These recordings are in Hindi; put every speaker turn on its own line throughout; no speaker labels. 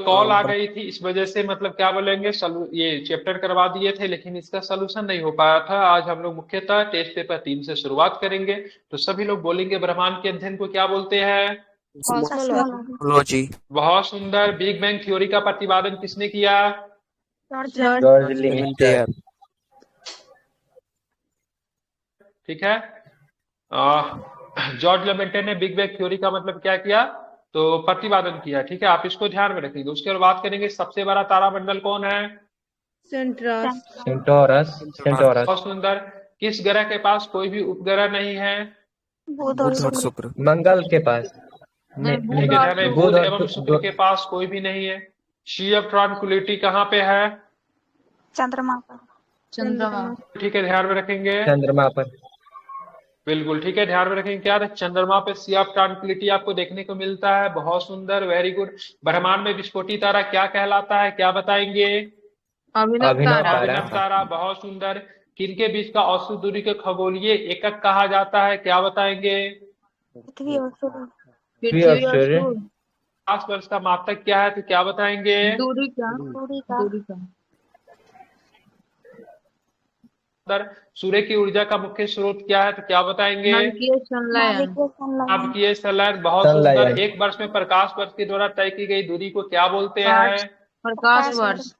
कॉल आ गई थी, इस वजह से मतलब क्या बोलेंगे, ये चैप्टर करवा दिए थे, लेकिन इसका सोल्यूशन नहीं हो पाया था। आज हम लोग मुख्यतः टेस्ट पेपर 3 से शुरुआत करेंगे। तो सभी लोग बोलेंगे ब्रह्मांड के अध्ययन को क्या बोलते हैं?
कॉस्मोलॉजी।
टेक्नोलॉजी।
बहुत सुंदर। बिग बैंग थ्योरी का प्रतिपादन किसने किया?
जॉर्ज
लेमेंटियर।
ठीक है। जॉर्ज लेमेंटर ने बिग बैंग थ्योरी का मतलब क्या किया? तो प्रतिपादन किया। ठीक है, आप इसको ध्यान में रखेंगे। उसके बाद बात करेंगे सबसे बड़ा तारामंडल कौन है?
सेंट्रस।
सेंटोरस। सेंटोरस।
बहुत सुंदर। किस ग्रह के पास कोई भी उपग्रह नहीं है?
बुध और शुक्र।
मंगल के पास।
ठीक है, ध्यान रहे,
बुध
बुध
और
एवं शुक्र के पास कोई भी नहीं है। सी ऑफ ट्रांक्विलिटी कहाँ पे है?
चंद्रमा पर।
चंद्रमा।
ठीक है, ध्यान में रखेंगे।
चंद्रमा पर।
बिल्कुल ठीक है, ध्यान में रखेंगे। क्या है? चंद्रमा पे सी ऑफ ट्रांक्विलिटी आपको देखने को मिलता है। बहुत सुंदर, वेरी गुड। ब्रह्मांड में विस्फोटी तारा क्या कहलाता है, क्या बताएंगे?
अभिनव
अभिनव
तारा।
तारा।
अभिनव तारा। बहुत सुंदर। किनके बीच का औसत दूरी के खगोलीय एकक कहा जाता है, क्या बताएंगे?
पृथ्वी और सूर्य।
पृथ्वी और
पृथ्वी और
सूर्य।
सूर्य।
आस वर्ष का मात्रक क्या है, तो क्या बताएंगे?
दूरी का।
दूरी का।
दूरी का।
अंदर सूर्य की ऊर्जा का मुख्य स्रोत क्या है, तो क्या बताएंगे?
नलकीय संलयन।
नाभिकीय संलयन।
आपकी सलाह बहुत सुंदर।
संलयन।
एक वर्ष में प्रकाश वर्ष के द्वारा तय की गई दूरी को क्या बोलते
प्रकाश
हैं?
प्रकाश वर्ष।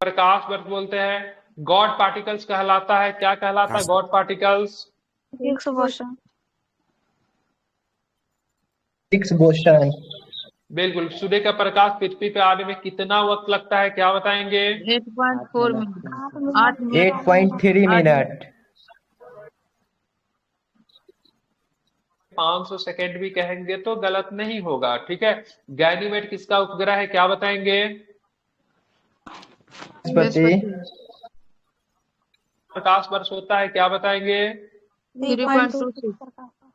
प्रकाश वर्ष बोलते हैं। गॉड पार्टिकल्स कहलाता है, क्या कहलाता है God particles?
Higgs boson.
Higgs boson.
बिल्कुल। सूर्य का प्रकाश पृथ्वी पे आने में कितना वक्त लगता है, क्या बताएंगे?
8.4 मिनट।
8
8 मिनट।
8.3 मिनट।
500 सेकेंड भी कहेंगे तो गलत नहीं होगा। ठीक है। गैनीमेड किसका उपग्रह है, क्या बताएंगे?
बृहस्पति।
प्रकाश वर्ष होता है, क्या बताएंगे?
3.26।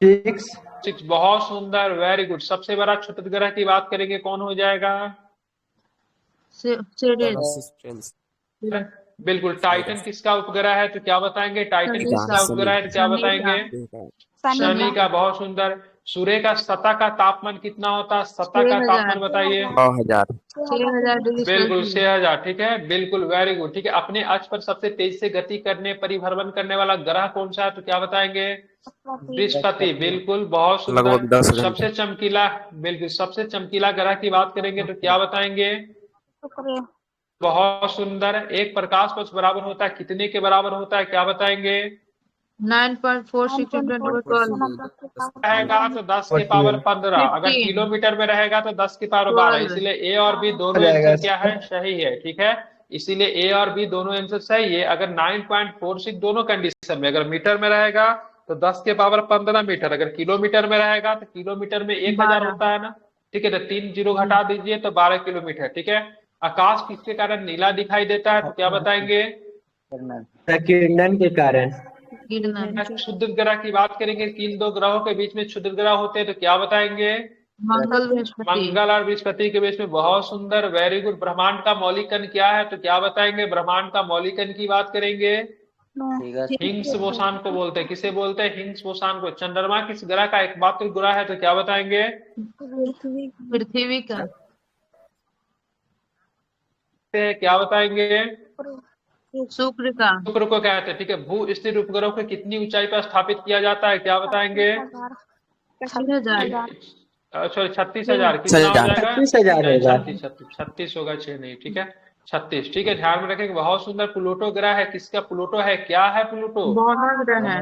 6।
6। बहुत सुंदर, वेरी गुड। सबसे बड़ा क्षुद्र ग्रह की बात करेंगे, कौन हो जाएगा?
सिरिस।
बिल्कुल। टाइटन किसका उपग्रह है, तो क्या बताएंगे? टाइटन किसका उपग्रह है, तो क्या
शनि का।
बताएंगे?
शनि
शनि
का।
का। बहुत सुंदर। सूर्य का सतह का तापमान कितना होता है? सतह का
6000।
तापमान बताइए।
9,000।
6000 डिग्री
बिल्कुल
सेल्सियस।
6000। ठीक है, बिल्कुल, वेरी गुड। ठीक है। अपने अक्ष पर सबसे तेज से गति करने, परिभ्रमण करने वाला ग्रह कौन सा है, तो क्या बताएंगे? बृहस्पति। बिल्कुल, बहुत सुंदर।
लगभग 10
सबसे
घंटे।
चमकीला, बिल्कुल, सबसे चमकीला ग्रह की बात करेंगे तो क्या बताएंगे?
शुक्र।
बहुत सुंदर। एक प्रकाश वर्ष बराबर होता है कितने के बराबर होता है, क्या बताएंगे?
9.46 × 10
रहेगा तो 10 के पावर 15। अगर
15।
किलोमीटर में रहेगा तो 10 के पावर 12।
12।
इसीलिए ए और बी
हो
दोनों
जाएगा
आंसर क्या
इसका।
है, सही है। ठीक है। इसीलिए ए और बी दोनों आंसर सही है। अगर 9.46 दोनों कंडीशन में, अगर मीटर में रहेगा तो 10 के पावर 15 मीटर, अगर किलोमीटर में रहेगा तो किलोमीटर में 1000
12।
होता है ना। ठीक है, तो 3 जीरो घटा दीजिए तो 12 किलोमीटर। ठीक है। आकाश किसके कारण नीला दिखाई देता है, तो क्या बताएंगे?
किरणन के कारण।
किरण।
क्षुद्र ग्रह की बात करेंगे, किन दो ग्रहों के बीच में क्षुद्र ग्रह होते हैं, तो क्या बताएंगे?
मंगल बृहस्पति।
मंगल और बृहस्पति के बीच में। बहुत सुंदर, वेरी गुड। ब्रह्मांड का मौलिक कण क्या है, तो क्या बताएंगे? ब्रह्मांड का मौलिक कण की बात करेंगे। हिग्स बोसान को बोलते हैं। किसे बोलते हैं? हिग्स बोसान को। चंद्रमा किस ग्रह का एकमात्र ग्रह है, तो क्या बताएंगे?
पृथ्वी का।
क्या बताएंगे?
शुक्र का।
शुक्र को कहते हैं। ठीक है। भू स्थिर उपग्रह को कितनी ऊंचाई पर स्थापित किया जाता है, क्या बताएंगे?
3000।
सॉरी, 36,000। कितना हो
6,000।
जाएगा?
36,000
नहीं,
होगा।
36 होगा, 6 नहीं। ठीक है, 36। ठीक है, ध्यान में रखेंगे। बहुत सुंदर। प्लूटो ग्रह है, किसका प्लूटो है, क्या है प्लूटो?
बौना ग्रह है।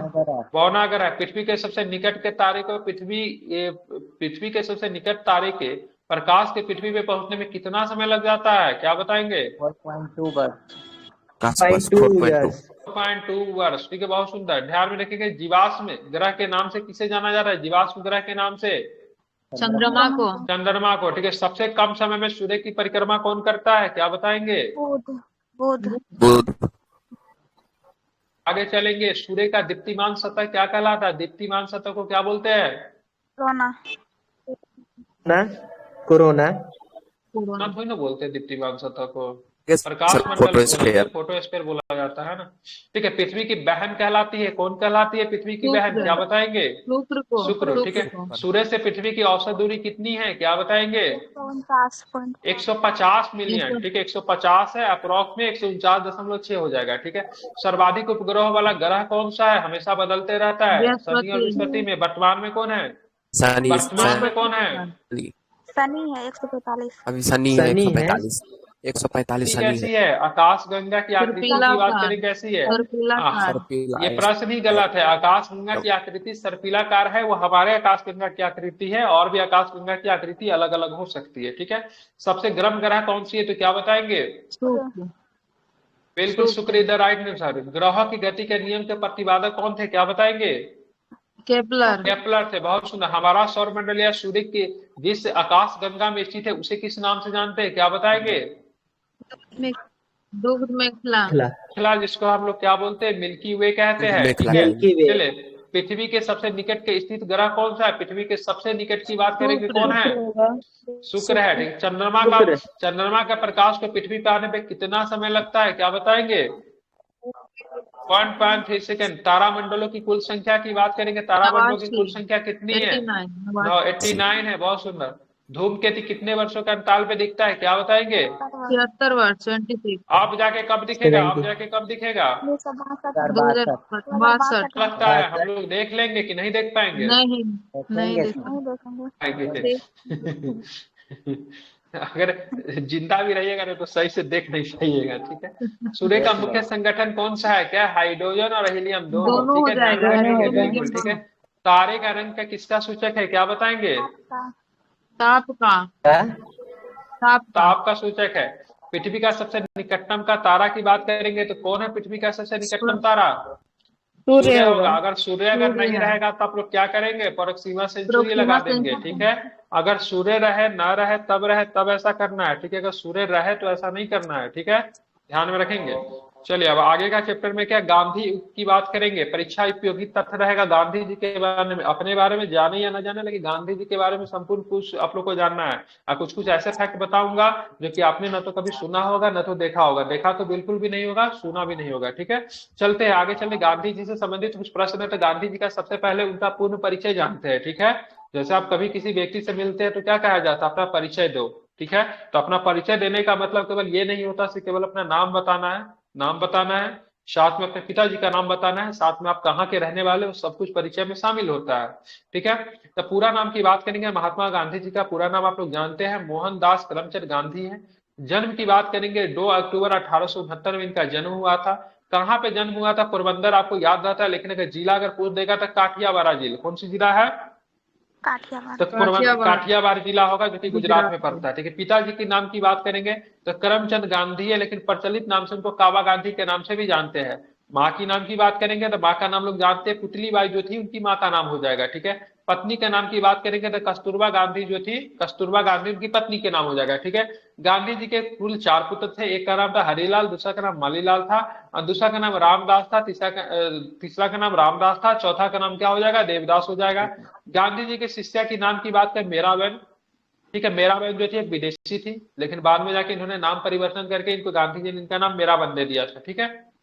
बौना ग्रह। पृथ्वी के सबसे निकट के तारे को, पृथ्वी के सबसे निकट तारे के प्रकाश के पृथ्वी पे पहुंचने में कितना समय लग जाता है, क्या बताएंगे?
4.2 वर्ष।
4.2।
4.2 वर्ष। ठीक है, बहुत सुंदर। ध्यान में रखेंगे। जीवाश्म ग्रह के नाम से किसे जाना जाता है, जीवाश्म ग्रह के नाम से?
चंद्रमा को।
चंद्रमा को। ठीक है। सबसे कम समय में सूर्य की परिक्रमा कौन करता है, क्या बताएंगे?
बुध। बुध।
बुध।
आगे चलेंगे। सूर्य का दीप्तिमान सतह क्या कहलाता है? दीप्तिमान सतह को क्या बोलते हैं?
कोरोना।
ना कोरोना।
ना थोड़ी ना बोलते हैं दीप्तिमान सतह को।
Yes,
प्रकाश
sir.
मंडल
Photosphere.
फोटोस्फीयर बोला जाता है ना। ठीक है, पृथ्वी की बहन कहलाती है, कौन कहलाती है पृथ्वी की बहन, क्या
शुक्र
बताएंगे? शुक्र। ठीक है,
को
सूर्य से पृथ्वी की औसत दूरी कितनी है, क्या बताएंगे? 150 मिलियन। ठीक है, 150 है, अप्रोक्स में 149.6 हो जाएगा। ठीक है, सर्वाधिक उपग्रह वाला ग्रह कौन सा है, हमेशा बदलते रहता है, शनि और
बृहस्पति
बृहस्पति में। वर्तमान में कौन है?
शनि
वर्तमान में कौन है?
शनि
शनि है 145।
अभी शनि है
शनि है
145 शनि
कैसी
है।
है? आकाश गंगा की आकृति
सर्पिला
की बात
कार
करें, कैसी है?
सर्पिलाकार
सर्पिला
ये प्रश्न ही गलत है। आकाश गंगा की आकृति सर्पिलाकार है, वो हमारे आकाश गंगा की आकृति है, और भी आकाश गंगा की आकृति अलग अलग हो सकती है। ठीक है, सबसे गर्म ग्रह कौन सी है, तो क्या बताएंगे?
शुक्र
बिल्कुल, शुक्र इज द राइट आंसर। ग्रहों की गति के नियम के प्रतिपादक कौन थे, क्या बताएंगे?
केपलर
केपलर थे। बहुत सुंदर। हमारा सौर मंडल या सूर्य के जिस आकाश गंगा में स्थित है उसे किस नाम से जानते हैं, क्या बताएंगे?
दुग्ध मेखला
मेखला, जिसको हम लोग क्या बोलते हैं, मिल्की वे कहते हैं। ठीक
मेखला
है,
मिल्की वे।
चले, पृथ्वी के सबसे निकट के स्थित ग्रह कौन सा है? पृथ्वी के सबसे निकट की बात करेंगे, कौन है? शुक्र है। ठीक, चंद्रमा का प्रकाश को पृथ्वी पे आने पे कितना समय लगता है, क्या बताएंगे? 1.3 सेकेंड। तारामंडलों की कुल संख्या की बात करेंगे, तारामंडलों की कुल संख्या कितनी है? 89 है। बहुत सुंदर। धूमकेतु कितने वर्षों के अंतराल पे दिखता है, क्या बताएंगे?
76 वर्ष 26
आप जाके कब दिखेगा, आप जाके कब दिखेगा?
62
लगता है हम लोग देख लेंगे कि नहीं देख पाएंगे?
नहीं
देखेंगे।
अगर जिंदा भी रहिएगा ना तो सही से देख नहीं पाइएगा। ठीक है, सूर्य का मुख्य संगठन कौन सा है, क्या? हाइड्रोजन और हीलियम दोनों। ठीक है, ध्यान में रखेंगे बिल्कुल। ठीक है, तारे का रंग का किसका सूचक है, क्या बताएंगे?
ताप
ताप का सूचक है। पृथ्वी का सबसे निकटतम का तारा की बात करेंगे तो कौन है पृथ्वी का सबसे निकटतम तारा? सूर्य होगा। अगर सूर्य नहीं रहेगा तो आप लोग क्या करेंगे, प्रोक्सिमा सेंचुरी लगा देंगे। ठीक है, अगर सूर्य रहे ना रहे तब ऐसा करना है। ठीक है, अगर सूर्य रहे तो ऐसा नहीं करना है। ठीक है, ध्यान में रखेंगे। चलिए अब आगे का चैप्टर में क्या, गांधी की बात करेंगे। परीक्षा उपयोगी तथ्य रहेगा गांधी जी के बारे में। अपने बारे में जाने या ना जाने, लेकिन गांधी जी के बारे में संपूर्ण कुछ आप लोग को जानना है। और कुछ कुछ ऐसे फैक्ट बताऊंगा जो कि आपने न तो कभी सुना होगा न तो देखा होगा। देखा तो बिल्कुल भी नहीं होगा, सुना भी नहीं होगा। ठीक है, चलते हैं आगे। चलते गांधी जी से संबंधित कुछ प्रश्न है, तो गांधी जी का सबसे पहले उनका पूर्ण परिचय जानते हैं। ठीक है, जैसे आप कभी किसी व्यक्ति से मिलते हैं तो क्या कहा जाता है, अपना परिचय दो। ठीक है, तो अपना परिचय देने का मतलब केवल ये नहीं होता कि केवल अपना नाम बताना है, साथ में अपने पिताजी का नाम बताना है, साथ में आप कहाँ के रहने वाले हो, सब कुछ परिचय में शामिल होता है। ठीक है, तो पूरा नाम की बात करेंगे। महात्मा गांधी जी का पूरा नाम आप लोग जानते हैं, मोहनदास करमचंद गांधी है। जन्म की बात करेंगे 2 अक्टूबर 1869 में इनका जन्म हुआ था। कहाँ पे जन्म हुआ था? पोरबंदर आपको याद रहता है, लेकिन अगर जिला अगर पूछ देगा तो काठियावाड़ जिला। कौन सी जिला है? तो काठियावाड़ जिला होगा, जो कि गुजरात में पड़ता है। ठीक है, पिताजी के नाम की बात करेंगे तो करमचंद गांधी है, लेकिन प्रचलित नाम से उनको काबा गांधी के नाम से भी जानते हैं। माँ की नाम की बात करेंगे तो माँ का नाम लोग जानते हैं, पुतली बाई जो थी उनकी माँ का नाम हो जाएगा। ठीक है, पत्नी के नाम की बात करेंगे तो कस्तूरबा गांधी जो थी, कस्तूरबा गांधी उनकी पत्नी के नाम हो जाएगा। ठीक है, गांधी जी के कुल 4 पुत्र थे। एक का नाम था हरिलाल, दूसरा का नाम मालीलाल था, और दूसरा का नाम रामदास था, तीसरा का नाम रामदास था, चौथा का नाम क्या हो जाएगा? देवदास हो जाएगा। गांधी जी के शिष्या की नाम की बात करें, मीराबेन। ठीक है, मीराबेन जो थी एक विदेशी थी, लेकिन बाद में जाके इन्होंने नाम परिवर्तन करके इनको गांधी जी ने इनका नाम मीराबेन दे दिया था। ठीक है,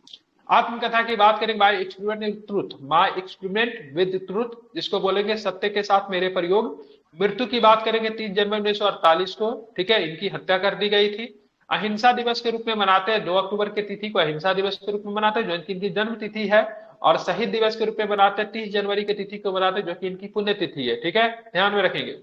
आत्मकथा की बात करें, my experiment with truth, my experiment with truth, जिसको बोलेंगे सत्य के साथ मेरे प्रयोग। मृत्यु की बात करेंगे 30 जनवरी 1948 को। ठीक है, इनकी हत्या कर दी गई थी। अहिंसा दिवस के रूप में मनाते हैं, 2 अक्टूबर की तिथि को अहिंसा दिवस के रूप में मनाते हैं, जो इनकी जन्म तिथि है। और शहीद दिवस के रूप में मनाते हैं 30 जनवरी की तिथि को मनाते हैं, जो कि इनकी पुण्य तिथि है। ठीक है, ध्यान में रखेंगे।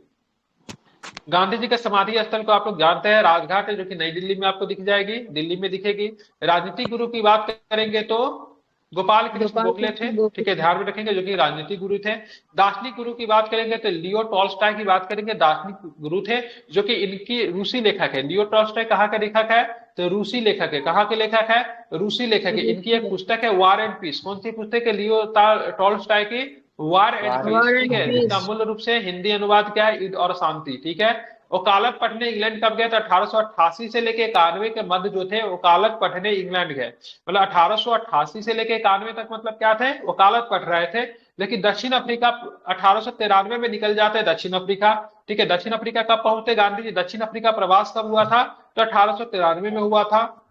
गांधी जी के समाधि स्थल को आप लोग जानते हैं, राजघाट है, जो कि नई दिल्ली में आपको दिख जाएगी, दिल्ली में दिखेगी। राजनीतिक गुरु की बात करेंगे तो गोपाल कृष्ण गोखले थे। ठीक है, ध्यान में रखेंगे, जो कि राजनीतिक गुरु थे। दार्शनिक गुरु की बात करेंगे तो लियो टॉल्स्टॉय की बात करेंगे, दार्शनिक गुरु थे, जो कि इनकी रूसी लेखक है। लियो टॉल्स्टॉय कहाँ का लेखक है? तो रूसी लेखक है। कहाँ के लेखक है? रूसी लेखक है। इनकी एक पुस्तक है वॉर एंड पीस। कौन सी पुस्तक है? लियो टॉल्स्टॉय की वॉर एंड पीस। ठीक है, इसका मूल रूप से हिंदी अनुवाद क्या है? युद्ध और शांति। ठीक है, वकालत पढ़ने इंग्लैंड कब गए? तो 1888 से लेके 91 के मध्य जो थे वकालत पढ़ने इंग्लैंड गए। मतलब 1888 से लेके 91 तक मतलब क्या थे? वकालत पढ़ रहे थे। लेकिन दक्षिण अफ्रीका 1893 में निकल जाते हैं दक्षिण अफ्रीका। ठीक है, दक्षिण अफ्रीका कब पहुंचते गांधी जी? दक्षिण अफ्रीका प्रवास कब हुआ था? तो 1893 में हुआ था।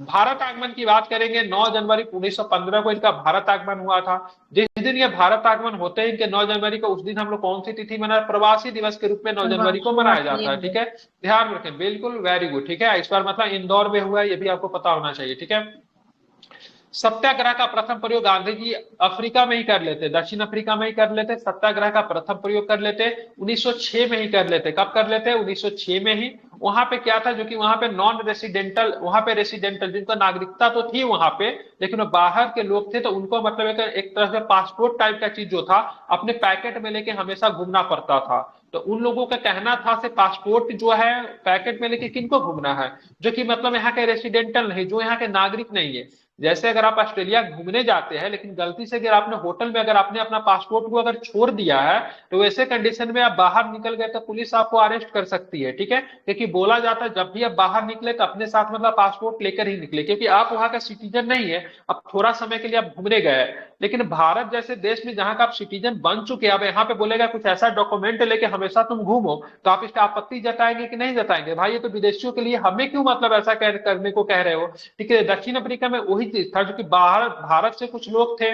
भारत आगमन की बात करेंगे, 9 जनवरी 1915 को इनका भारत आगमन हुआ था। जिस दिन ये भारत आगमन होते हैं इनके 9 जनवरी को, उस दिन हम लोग कौन सी तिथि मना, प्रवासी दिवस के रूप में 9 जनवरी को मनाया जाता है। ठीक है, ध्यान रखें, बिल्कुल वेरी गुड। ठीक है, इस बार मतलब इंदौर में हुआ है, ये भी आपको पता होना चाहिए। ठीक है, सत्याग्रह का प्रथम प्रयोग गांधी जी अफ्रीका में ही कर लेते, दक्षिण अफ्रीका में ही कर लेते। सत्याग्रह का प्रथम प्रयोग कर लेते 1906 में ही कर लेते। कब कर लेते? 1906 में ही। वहां पे क्या था, जो कि वहां पे नॉन रेसिडेंटल, वहां पे रेसिडेंटल जिनको नागरिकता तो थी वहां पे, लेकिन वो बाहर के लोग थे, तो उनको मतलब एक तरह से पासपोर्ट टाइप का चीज जो था अपने पैकेट में लेके हमेशा घूमना पड़ता था। तो उन लोगों का कहना था से पासपोर्ट जो है पैकेट में लेके किनको घूमना है, जो कि मतलब यहाँ के रेसिडेंटल नहीं, जो यहाँ के नागरिक नहीं है। जैसे अगर आप ऑस्ट्रेलिया घूमने जाते हैं, लेकिन गलती से अगर आपने होटल में अगर आपने अपना पासपोर्ट को अगर छोड़ दिया है, तो वैसे कंडीशन में आप बाहर निकल गए तो पुलिस आपको अरेस्ट कर सकती है। ठीक है, क्योंकि बोला जाता है जब भी आप बाहर निकले तो अपने साथ मतलब पासपोर्ट लेकर ही निकले, क्योंकि आप वहां का सिटीजन नहीं है, अब थोड़ा समय के लिए आप घूमने गए। लेकिन भारत जैसे देश में जहां का आप सिटीजन बन चुके हैं, अब यहाँ पे बोलेगा कुछ ऐसा डॉक्यूमेंट लेके हमेशा तुम घूमो, तो आप इसका आपत्ति जताएंगे कि नहीं जताएंगे? भाई ये तो विदेशियों के लिए, हमें क्यों मतलब ऐसा करने को कह रहे हो? ठीक है, दक्षिण अफ्रीका में वही चीज था, जो कि बाहर भारत से कुछ लोग थे,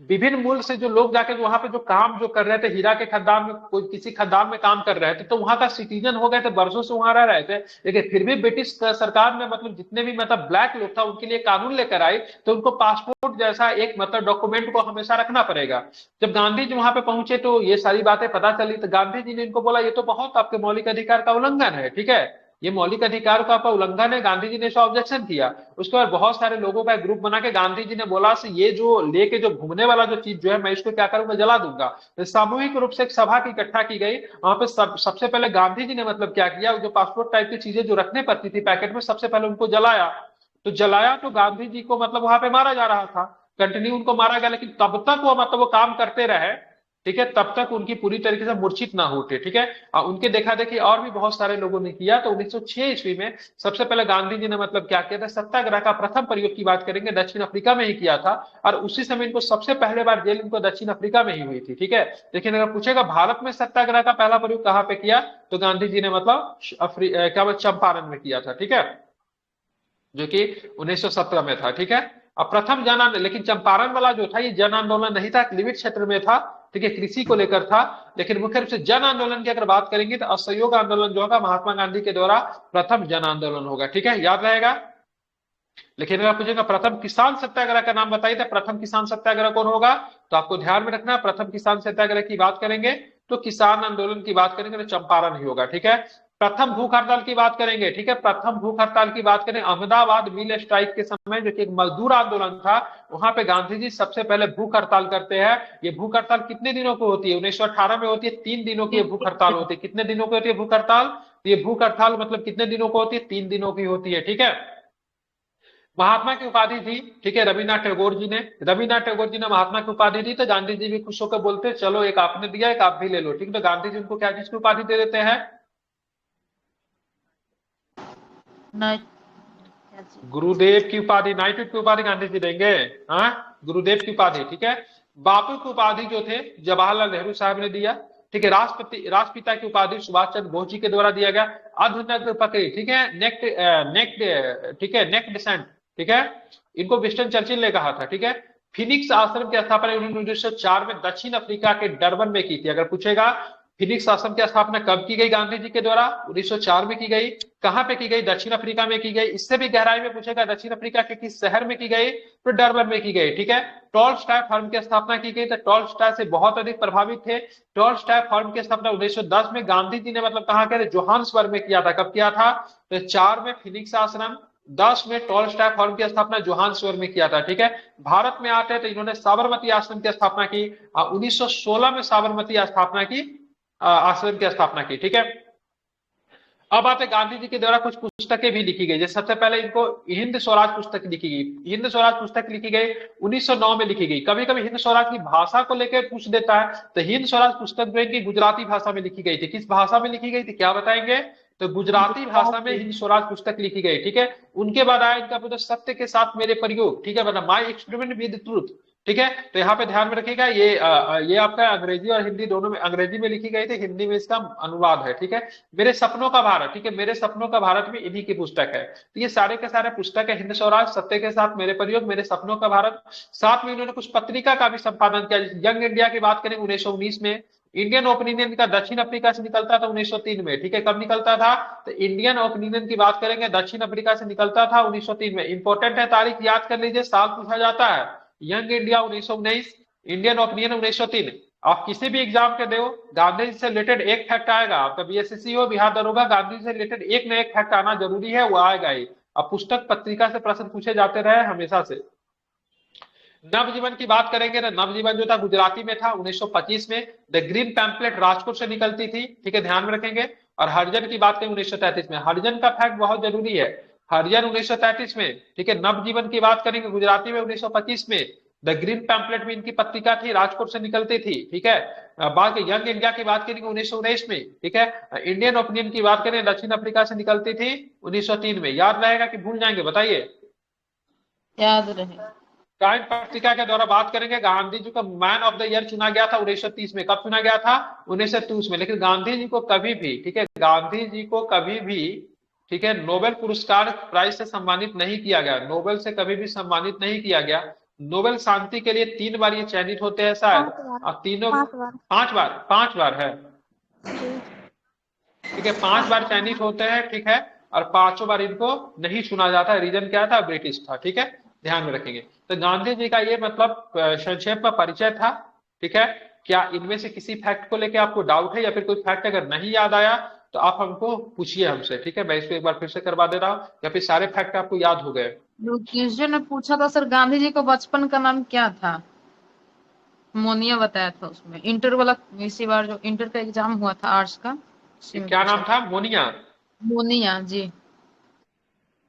विभिन्न मुल्क से जो लोग जाके वहां पे जो काम जो कर रहे थे, हीरा के खदान में, कोई किसी खदान में काम कर रहे थे, तो वहां का सिटीजन हो गए थे, बरसों से वहां रह रहे थे। लेकिन फिर भी ब्रिटिश सरकार ने मतलब जितने भी मतलब ब्लैक लोग था उनके लिए कानून लेकर आई, तो उनको पासपोर्ट जैसा एक मतलब डॉक्यूमेंट को हमेशा रखना पड़ेगा। जब गांधी जी वहां पे पहुंचे तो ये सारी बातें पता चली, तो गांधी जी ने इनको बोला ये तो बहुत आपके मौलिक अधिकार का उल्लंघन है। ठीक है, ये मौलिक अधिकार का आपका उल्लंघन है। गांधी जी ने इसका ऑब्जेक्शन किया। उसके बाद बहुत सारे लोगों का एक ग्रुप बना के गांधी जी ने बोला से ये जो लेके जो घूमने वाला जो चीज जो है मैं इसको क्या करूंगा, जला दूंगा। तो सामूहिक रूप से एक सभा की इकट्ठा की गई। वहां पे सबसे पहले गांधी जी ने मतलब क्या किया, जो पासपोर्ट टाइप की चीजें जो रखने पड़ती थी पैकेट में, सबसे पहले उनको जलाया। तो जलाया तो गांधी जी को मतलब वहां पे मारा जा रहा था, कंटिन्यू उनको मारा गया, लेकिन तब तक वो मतलब वो काम करते रहे। ठीक है, तब तक उनकी पूरी तरीके से मूर्छित ना होते। ठीक है, उनके देखा देखी और भी बहुत सारे लोगों ने किया। तो 1906 ईस्वी में सबसे पहले गांधी जी ने मतलब क्या किया था, सत्याग्रह का प्रथम प्रयोग की बात करेंगे, दक्षिण अफ्रीका में ही किया था। और उसी समय इनको सबसे पहले बार जेल इनको दक्षिण अफ्रीका में ही हुई थी। ठीक है, लेकिन अगर पूछेगा भारत में सत्याग्रह का पहला प्रयोग कहाँ पे किया, तो गांधी जी ने मतलब क्या चंपारण में किया था। ठीक है, जो कि 1917 में था। ठीक है, अब प्रथम जन आंदोलन, लेकिन चंपारण वाला जो था ये जन आंदोलन नहीं था, लिमिट क्षेत्र में था। ठीक है, कृषि को लेकर था। लेकिन मुख्य रूप से जन आंदोलन की अगर बात करेंगे तो असहयोग आंदोलन जो होगा महात्मा गांधी के द्वारा प्रथम जन आंदोलन होगा। ठीक है, याद रहेगा। लेकिन अगर पूछेगा प्रथम किसान सत्याग्रह का नाम बताइए, तो प्रथम किसान सत्याग्रह कौन होगा, तो आपको ध्यान में रखना, प्रथम किसान सत्याग्रह की बात करेंगे तो किसान आंदोलन की बात करेंगे तो चंपारण ही होगा। ठीक है, प्रथम भूख हड़ताल की बात करेंगे। ठीक है, प्रथम भूख हड़ताल की बात करें, अहमदाबाद मिल स्ट्राइक के समय, जो कि एक मजदूर आंदोलन था, वहां पे गांधी जी सबसे पहले भूख हड़ताल करते हैं। ये भूख हड़ताल कितने दिनों को होती है? 1918 में होती है, 3 दिनों की भूख हड़ताल होती है। कितने दिनों की होती है भूख हड़ताल? ये भूख हड़ताल मतलब कितने दिनों को होती है? 3 दिनों की होती है। ठीक है, महात्मा की उपाधि थी। ठीक है, रविन्द्रनाथ टैगोर जी ने महात्मा की उपाधि दी, तो गांधी जी भी खुश होकर बोलते चलो एक आपने दिया एक आप भी ले लो। ठीक, तो गांधी जी उनको क्या किसकी उपाधि दे देते हैं? गुरुदेव की उपाधि, नाइटहुड की उपाधि गांधी जी देंगे। हाँ, गुरुदेव की उपाधि। ठीक है, बापू की उपाधि जो थे जवाहरलाल नेहरू साहब ने दिया। ठीक है, राष्ट्रपिता की उपाधि सुभाष चंद्र बोस जी के द्वारा दिया गया। अधनग्न पकड़ी, ठीक है, ठीक है, नेक डिसेंट, ठीक है, इनको विंस्टन चर्चिल ने कहा था। ठीक है, फिनिक्स आश्रम की स्थापना उन्होंने 1904 में दक्षिण अफ्रीका के डरबन में की थी। अगर पूछेगा फिनिक्स आश्रम की स्थापना कब की गई गांधी जी के द्वारा? 1904 में की गई। कहां पे की गई? दक्षिण अफ्रीका में की गई। इससे भी गहराई में पूछेगा दक्षिण अफ्रीका के किस शहर में की गई? तो डरबन में की गई। ठीक है, टॉलस्टॉय फर्म की स्थापना की गई, तो टॉलस्टॉय से बहुत अधिक प्रभावित थे। टॉलस्टॉय फर्म की स्थापना 1910 में गांधी जी ने मतलब कहा किया? जोहान्सबर्ग में किया था। कब किया था? तो 4 में फिनिक्स आश्रम, 10 में टॉलस्टॉय फर्म की स्थापना जोहान्सबर्ग में किया था। ठीक है, भारत में आते हैं तो इन्होंने साबरमती आश्रम की स्थापना की। 1916 में साबरमती स्थापना की, आश्रम की स्थापना की। ठीक है, अब आते गांधी जी के द्वारा कुछ पुस्तकें भी लिखी गई। जैसे सबसे पहले इनको हिंद स्वराज पुस्तक लिखी गई। हिंद स्वराज पुस्तक लिखी गई 1909 में लिखी गई। कभी कभी हिंद स्वराज की भाषा को लेकर पूछ देता है, तो हिंद स्वराज पुस्तक जो है कि गुजराती भाषा में लिखी गई थी। किस भाषा में लिखी गई थी, क्या बताएंगे? तो गुजराती भाषा में हिंद स्वराज पुस्तक लिखी गई। ठीक है, उनके बाद आया इनका पुस्तक सत्य के साथ मेरे प्रयोग। ठीक है, मतलब माई एक्सपेरिमेंट विद ट्रूथ। ठीक है। तो यहाँ पे ध्यान में रखिएगा, ये आपका अंग्रेजी और हिंदी दोनों में, अंग्रेजी में लिखी गई थी, हिंदी में इसका अनुवाद है। ठीक है, मेरे सपनों का भारत, ठीक है, मेरे सपनों का भारत में इन्हीं की पुस्तक है। तो ये सारे के सारे पुस्तक है, हिंद स्वराज, सत्य के साथ मेरे प्रयोग, मेरे सपनों का भारत। साथ में इन्होंने कुछ पत्रिका का भी संपादन किया। यंग इंडिया की बात करें 1919 में, इंडियन ओपिनियन का दक्षिण अफ्रीका से निकलता था 1903 में। ठीक है, कब निकलता था? तो इंडियन ओपिनियन की बात करेंगे, दक्षिण अफ्रीका से निकलता था 1903 में। इंपॉर्टेंट है, तारीख याद कर लीजिए, साल पूछा जाता है। Young India 1919, Indian opinion 1903। आप किसी भी एग्जाम के दो, गांधी जी से रिलेटेड एक फैक्ट आएगा। आपका बीएसएससी हो, बिहार दरोगा, गांधी जी से रिलेटेड एक न एक फैक्ट आना जरूरी है, वो आएगा ही। अब पुस्तक पत्रिका से प्रश्न पूछे जाते रहे हमेशा से। नवजीवन की बात करेंगे ना, नवजीवन जो था गुजराती में था 1925 में। द ग्रीन पैम्पलेट राजकोट से निकलती थी। ठीक है, ध्यान में रखेंगे। और हरिजन की बात करें 1933 में। हरिजन का फैक्ट बहुत जरूरी है, हरिजन 1933 में। ठीक है, नवजीवन की बात करेंगे गुजराती में 1925 में। द ग्रीन पैम्पलेट में इनकी पत्रिका थी, राजकोट से निकलती थी। ठीक है, बाकी यंग इंडिया की बात करेंगे 1919 में। ठीक है, इंडियन ओपिनियन की बात करें दक्षिण अफ्रीका से निकलती थी 1903 में। याद रहेगा कि भूल जाएंगे, बताइए?
याद रहे।
टाइम पत्रिका के द्वारा बात करेंगे, गांधी जी को मैन ऑफ द ईयर चुना गया था 1930 में। कब चुना गया था? 1930 में। लेकिन गांधी जी को कभी भी, ठीक है, गांधी जी को कभी भी, ठीक है, नोबेल पुरस्कार प्राइज से सम्मानित नहीं किया गया। नोबेल से कभी भी सम्मानित नहीं किया गया। नोबेल शांति के लिए 3 बार ये चयनित होते हैं शायद, और तीनों 5 बार है। ठीक है, 5 बार चयनित होते हैं। ठीक है, और 5 बार इनको नहीं चुना जाता। रीजन क्या था? ब्रिटिश था। ठीक है, ध्यान में रखेंगे। तो गांधी जी का ये मतलब संक्षेप में परिचय था। ठीक है, क्या इनमें से किसी फैक्ट को लेकर आपको डाउट है, या फिर कोई फैक्ट अगर नहीं याद आया तो आप हमको पूछिए हमसे। ठीक है, मैं इसको एक बार फिर से करवा दे रहा हूँ, या फिर सारे फैक्ट आपको याद हो गए?
क्वेश्चन ने पूछा था सर, गांधी जी को बचपन का नाम क्या था? मोनिया बताया था उसमें। इंटर वाला इसी बार जो इंटर का एग्जाम हुआ था आर्ट्स का,
क्या नाम था? मोनिया?
मोनिया जी।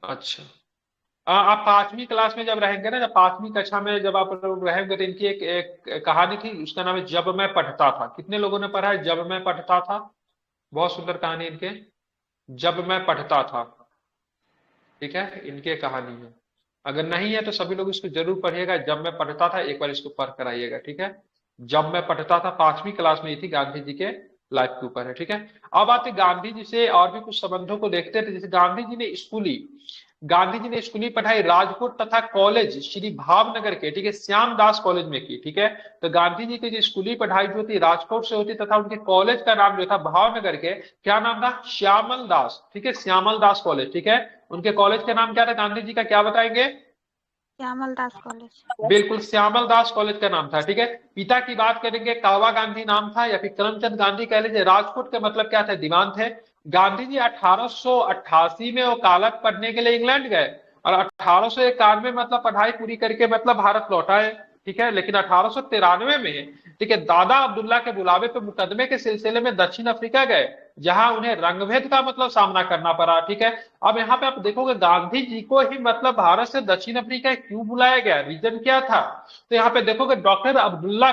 अच्छा, आप 5वीं क्लास में जब रहेंगे ना, जब 5वीं कक्षा में जब आप रहेंगे, तो इनकी एक कहानी थी, उसका नाम है जब मैं पढ़ता था। कितने लोगों ने पढ़ा है जब मैं पढ़ता था? बहुत सुंदर कहानी इनके, जब मैं पढ़ता था। ठीक है, इनके कहानी है। अगर नहीं है तो सभी लोग इसको जरूर पढ़िएगा, जब मैं पढ़ता था, एक बार इसको पढ़ कर आइएगा। ठीक है, जब मैं पढ़ता था 5वीं क्लास में ही थी, गांधी जी के लाइफ के ऊपर है। ठीक है, अब आते गांधी जी से और भी कुछ संबंधों को देखते थे। जैसे गांधी जी ने स्कूली पढ़ाई राजकोट तथा कॉलेज श्री भावनगर के, ठीक है, श्यामदास कॉलेज में की। ठीक है, तो गांधी जी की जो स्कूली पढ़ाई जो थी राजकोट से होती, तथा उनके कॉलेज का नाम जो था भावनगर के, क्या नाम था? श्यामल दास। ठीक है, श्यामल दास कॉलेज। ठीक है, उनके कॉलेज का नाम क्या था गांधी जी का, क्या बताएंगे?
श्यामल दास कॉलेज।
बिल्कुल, श्यामल दास कॉलेज का नाम था। ठीक है, पिता की बात करेंगे, कावा गांधी नाम था, या फिर करमचंद गांधी कह लीजिए। राजकोट का मतलब क्या था? दीवान थे। गांधी जी 1888 में वकालत पढ़ने के लिए इंग्लैंड गए, और 1891 मतलब पढ़ाई पूरी करके मतलब भारत लौट आए। ठीक है, लेकिन 1893 में, ठीक है, दादा अब्दुल्ला के बुलावे पे मुकदमे के सिलसिले में दक्षिण अफ्रीका गए, जहां उन्हें रंगभेद का मतलब सामना करना पड़ा। ठीक है, अब यहाँ पे आप देखोगे गांधी जी को ही मतलब भारत से दक्षिण अफ्रीका क्यों बुलाया गया, रीजन क्या था? तो यहाँ पे देखोगे डॉक्टर अब्दुल्ला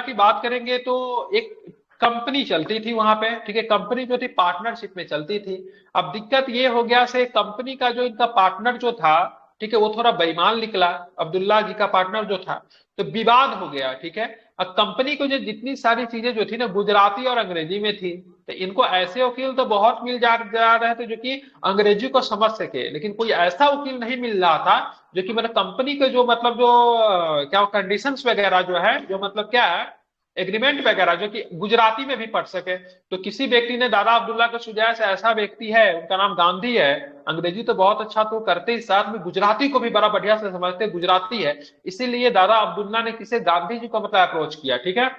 की बात करेंगे तो एक कंपनी चलती थी वहां पे। ठीक है, कंपनी जो थी पार्टनरशिप में चलती थी। अब दिक्कत ये हो गया से कंपनी का जो इनका पार्टनर जो था, ठीक है, वो थोड़ा बेईमान निकला। अब्दुल्ला जी का पार्टनर जो था, तो विवाद हो गया। ठीक है, अब कंपनी को जो जितनी सारी चीजें जो थी ना गुजराती और अंग्रेजी में थी, तो इनको ऐसे वकील तो बहुत मिल जा रहे थे जो कि अंग्रेजी को समझ सके, लेकिन कोई ऐसा वकील नहीं मिल रहा था जो कि मतलब कंपनी के जो मतलब जो क्या कंडीशंस वगैरह जो है, जो मतलब क्या है एग्रीमेंट वगैरह, जो कि गुजराती में भी पढ़ सके। तो किसी व्यक्ति ने दादा अब्दुल्ला को सुझाया से ऐसा व्यक्ति है, उनका नाम गांधी है, अंग्रेजी तो बहुत अच्छा तो करते ही, साथ में गुजराती को भी बड़ा बढ़िया से समझते, गुजराती है, इसीलिए दादा अब्दुल्ला ने किसे गांधी जी को मतलब अप्रोच किया। ठीक है,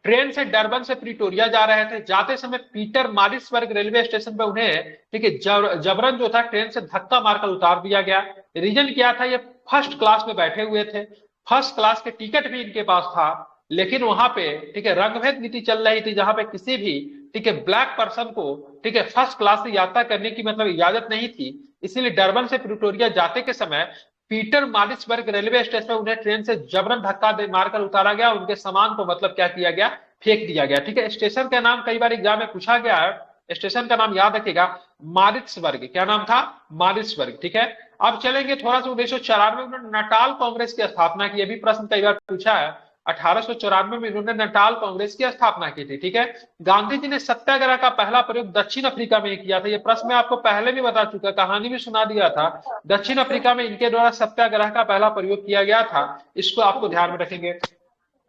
ट्रेन से डरबन से प्रिटोरिया जा रहे थे। जाते समय पीटर मारिट्सबर्ग रेलवे स्टेशन पर उन्हें, ठीक है, जबरन जो था ट्रेन से धक्का मारकर उतार दिया गया। रीजन क्या था? ये फर्स्ट क्लास में बैठे हुए थे, फर्स्ट क्लास के टिकट भी इनके पास था, लेकिन वहां पे, ठीक है, रंगभेद नीति चल रही थी, जहां पे किसी भी, ठीक है, ब्लैक पर्सन को, ठीक है, फर्स्ट क्लास से यात्रा करने की मतलब इजाजत नहीं थी। इसीलिए डरबन से प्रिटोरिया जाते के समय पीटर मारिट्सबर्ग रेलवे स्टेशन पर उन्हें ट्रेन से जबरन धक्का मारकर उतारा गया। उनके सामान को मतलब क्या किया गया? फेंक दिया गया। ठीक है, स्टेशन का नाम कई बार एग्जाम में पूछा गया है, स्टेशन का नाम याद रखिएगा, मारिट्सबर्ग। क्या नाम था? मारिट्सबर्ग। ठीक है, अब चलेंगे थोड़ा सा 1994 में नटाल कांग्रेस की स्थापना की, अभी प्रश्न कई बार पूछा है। 1894 में इन्होंने नटाल कांग्रेस की स्थापना की थी, ठीक है। गांधी जी ने सत्याग्रह का पहला प्रयोग दक्षिण अफ्रीका में किया था, ये प्रश्न मैं आपको पहले भी बता चुका, कहानी भी सुना दिया था। दक्षिण अफ्रीका में इनके द्वारा सत्याग्रह का पहला प्रयोग किया गया था, इसको आपको ध्यान में रखेंगे।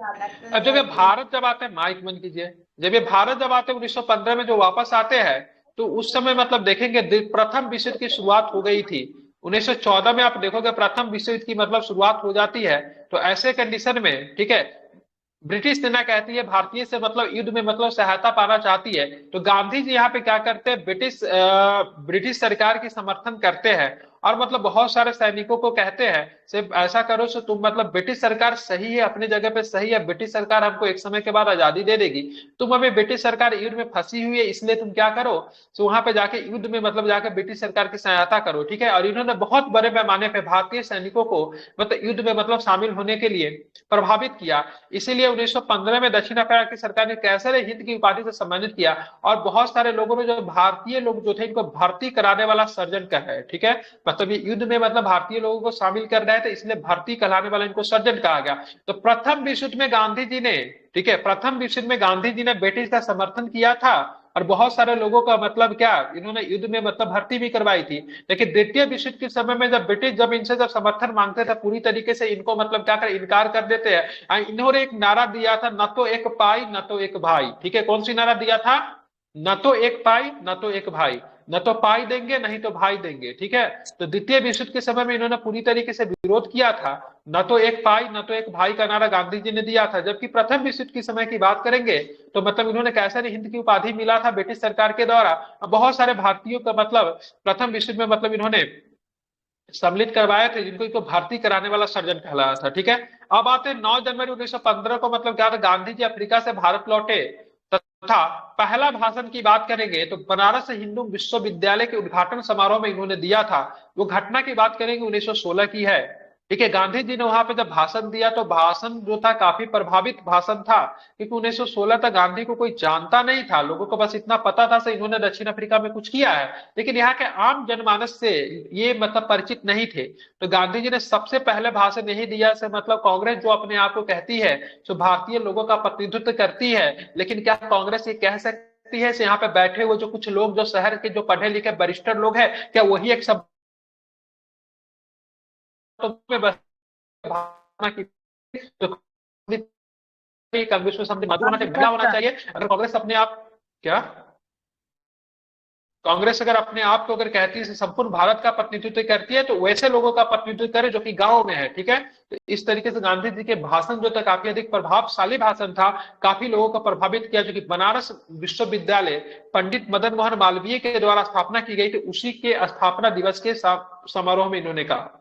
अब जब ये भारत जब आते हैं, माइक बंद कीजिए, जब ये भारत जब आते हैं 1915 में जो वापस आते हैं, तो उस समय मतलब देखेंगे प्रथम विश्व युद्ध की शुरुआत हो गई थी। 1914 में आप देखोगे प्रथम विश्व युद्ध की मतलब शुरुआत हो जाती है। तो ऐसे कंडीशन में, ठीक है, ब्रिटिश सेना कहती है भारतीय से मतलब युद्ध में मतलब सहायता पाना चाहती है, तो गांधी जी यहाँ पे क्या करते हैं, ब्रिटिश सरकार की समर्थन करते हैं और मतलब बहुत सारे सैनिकों को कहते हैं सिर्फ ऐसा करो सो तुम मतलब ब्रिटिश सरकार सही है, अपने जगह पे सही है, ब्रिटिश सरकार हमको एक समय के बाद आजादी दे देगी, तुम अभी ब्रिटिश सरकार युद्ध में फंसी हुई है, इसलिए तुम क्या करो, तो वहां पे जाके युद्ध में मतलब जाके ब्रिटिश सरकार की सहायता करो, ठीक है। और इन्होंने बहुत बड़े पैमाने पे भारतीय सैनिकों को मतलब युद्ध में मतलब शामिल होने के लिए प्रभावित किया। इसीलिए 1915 में दक्षिण अफ्रीका की सरकार ने कैसर हिंद की उपाधि से सम्मानित किया और बहुत सारे लोगों ने, जो भारतीय लोग जो थे, इनको भर्ती कराने वाला सर्जन कहा है, ठीक है। मतलब ये युद्ध में मतलब भारतीय लोगों को शामिल कर रहे थे, इसलिए भर्ती कराने वाला इनको सर्जन कहा गया। तो प्रथम विश्व युद्ध में गांधी जी ने, ठीक है, प्रथम विश्व युद्ध में गांधी जी ने ब्रिटिश का समर्थन किया था और बहुत सारे लोगों का मतलब क्या, इन्होंने युद्ध में मतलब भर्ती भी करवाई थी। लेकिन द्वितीय विश्व युद्ध के समय में जब ब्रिटिश जब इनसे जब समर्थन मांगते थे, पूरी तरीके से इनको मतलब क्या कर इनकार कर देते हैं। इन्होंने एक नारा दिया था, न तो एक पाई न तो एक भाई, ठीक है। कौन सी नारा दिया था, न तो एक पाई न तो एक भाई, न तो पाई देंगे नहीं तो भाई देंगे, ठीक है। तो द्वितीय विश्व युद्ध के समय में इन्होंने पूरी तरीके से विरोध किया था, न तो एक पाई न तो एक भाई का नारा गांधी जी ने दिया था। जबकि प्रथम विश्व युद्ध के समय की बात करेंगे तो मतलब इन्होंने कैसर हिंद की उपाधि मिला था ब्रिटिश सरकार के द्वारा, बहुत सारे भारतीयों का मतलब प्रथम विश्व युद्ध में मतलब इन्होंने सम्मिलित करवाए थे, जिनको इनको भर्ती कराने वाला सर्जन कहलाया था, ठीक है। अब आते हैं 9 जनवरी 1915 को, मतलब क्या था, गांधी जी अफ्रीका से भारत लौटे तथा पहला भाषण की बात करेंगे तो बनारस हिंदू विश्वविद्यालय के उद्घाटन समारोह में इन्होंने दिया था। वो घटना की बात करेंगे 1916 की है, ठीक है। गांधी जी ने वहां पे जब भाषण दिया तो भाषण जो था काफी प्रभावित भाषण था, क्योंकि 1916 तक गांधी को कोई जानता नहीं था, लोगों को बस इतना पता था से इन्होंने दक्षिण अफ्रीका में कुछ किया है, लेकिन यहाँ के आम जनमानस से ये मतलब परिचित नहीं थे। तो गांधी जी ने सबसे पहले भाषण यही दिया से मतलब कांग्रेस जो अपने आप को कहती है जो भारतीय लोगों का प्रतिनिधित्व करती है, लेकिन क्या कांग्रेस ये कह सकती है यहाँ पे बैठे हुए जो कुछ लोग जो शहर के जो पढ़े लिखे वरिष्ठ लोग हैं, क्या वही एक सब भावना की, तो कांग्रेस में समझ मधु होना चाहिए, भला होना चाहिए। अगर कांग्रेस अपने आप क्या, कांग्रेस अगर अपने आप को अगर कहती है संपूर्ण भारत का प्रतिनिधित्व करती है, तो वैसे लोगों का प्रतिनिधित्व करे जो कि गांव में है, ठीक है। तो इस तरीके से गांधी जी के भाषण जो था काफी अधिक प्रभावशाली भाषण था, काफी लोगों को प्रभावित किया, जो कि बनारस विश्वविद्यालय पंडित मदन मोहन मालवीय के द्वारा स्थापना की गई थी, उसी के स्थापना दिवस के समारोह में इन्होंने कहा।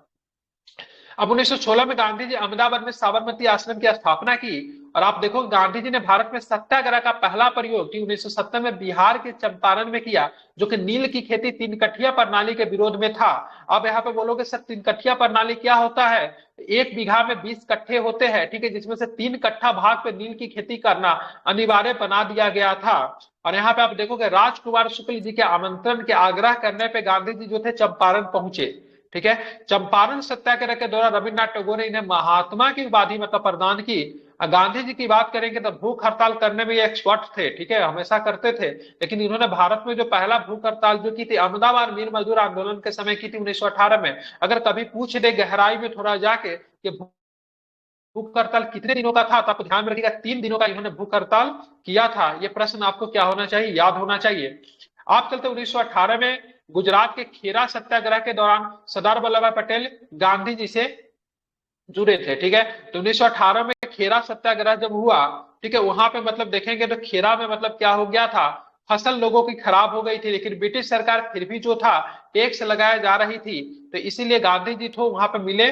अब 1916 में गांधी जी अहमदाबाद में साबरमती आश्रम की स्थापना की और आप देखो गांधी जी ने भारत में सत्याग्रह का पहला प्रयोग 1970 में बिहार के चंपारण में किया, जो कि नील की खेती 3 कठिया प्रणाली के विरोध में था। अब यहाँ पे बोलोगे सर 3 कठिया प्रणाली क्या होता है, 1 बीघा में 20 कट्ठे होते हैं, ठीक है, जिसमें से 3 कट्ठा भाग पे नील की खेती करना अनिवार्य बना दिया गया था। और यहाँ पे आप देखोगे राजकुमार शुक्ल जी के आमंत्रण के आग्रह करने पे गांधी जी जो थे चंपारण पहुंचे, ठीक है। चंपारण सत्याग्रह के दौरान रविन्द्रनाथ टैगोर ने इन्हें महात्मा की उपाधि मतलब प्रदान की। गांधी जी की बात करेंगे तो भूख हड़ताल करने में ये एक्सपर्ट थे, ठीक है, हमेशा करते थे। लेकिन इन्होंने भारत में जो पहला भूख हड़ताल जो की थी अहमदाबाद मील मजदूर आंदोलन के समय की थी 1918 में। अगर कभी पूछ दे गहराई में थोड़ा जाके कि भूख हड़ताल कितने दिनों का था, तो आपको ध्यान में रखिएगा 3 दिनों का इन्होंने भूख हड़ताल किया था। ये प्रश्न आपको क्या होना चाहिए, याद होना चाहिए। आप चलते 1918 में गुजरात के खेरा सत्याग्रह के दौरान सरदार वल्लभ भाई पटेल गांधी जी से जुड़े थे, ठीक है। तो 1918 में खेरा सत्याग्रह जब हुआ, ठीक है, वहां पे मतलब देखेंगे तो खेरा में मतलब क्या हो गया था, फसल लोगों की खराब हो गई थी, लेकिन ब्रिटिश सरकार फिर भी जो था टैक्स लगाया जा रही थी, तो इसीलिए गांधी जी तो वहां पे मिले,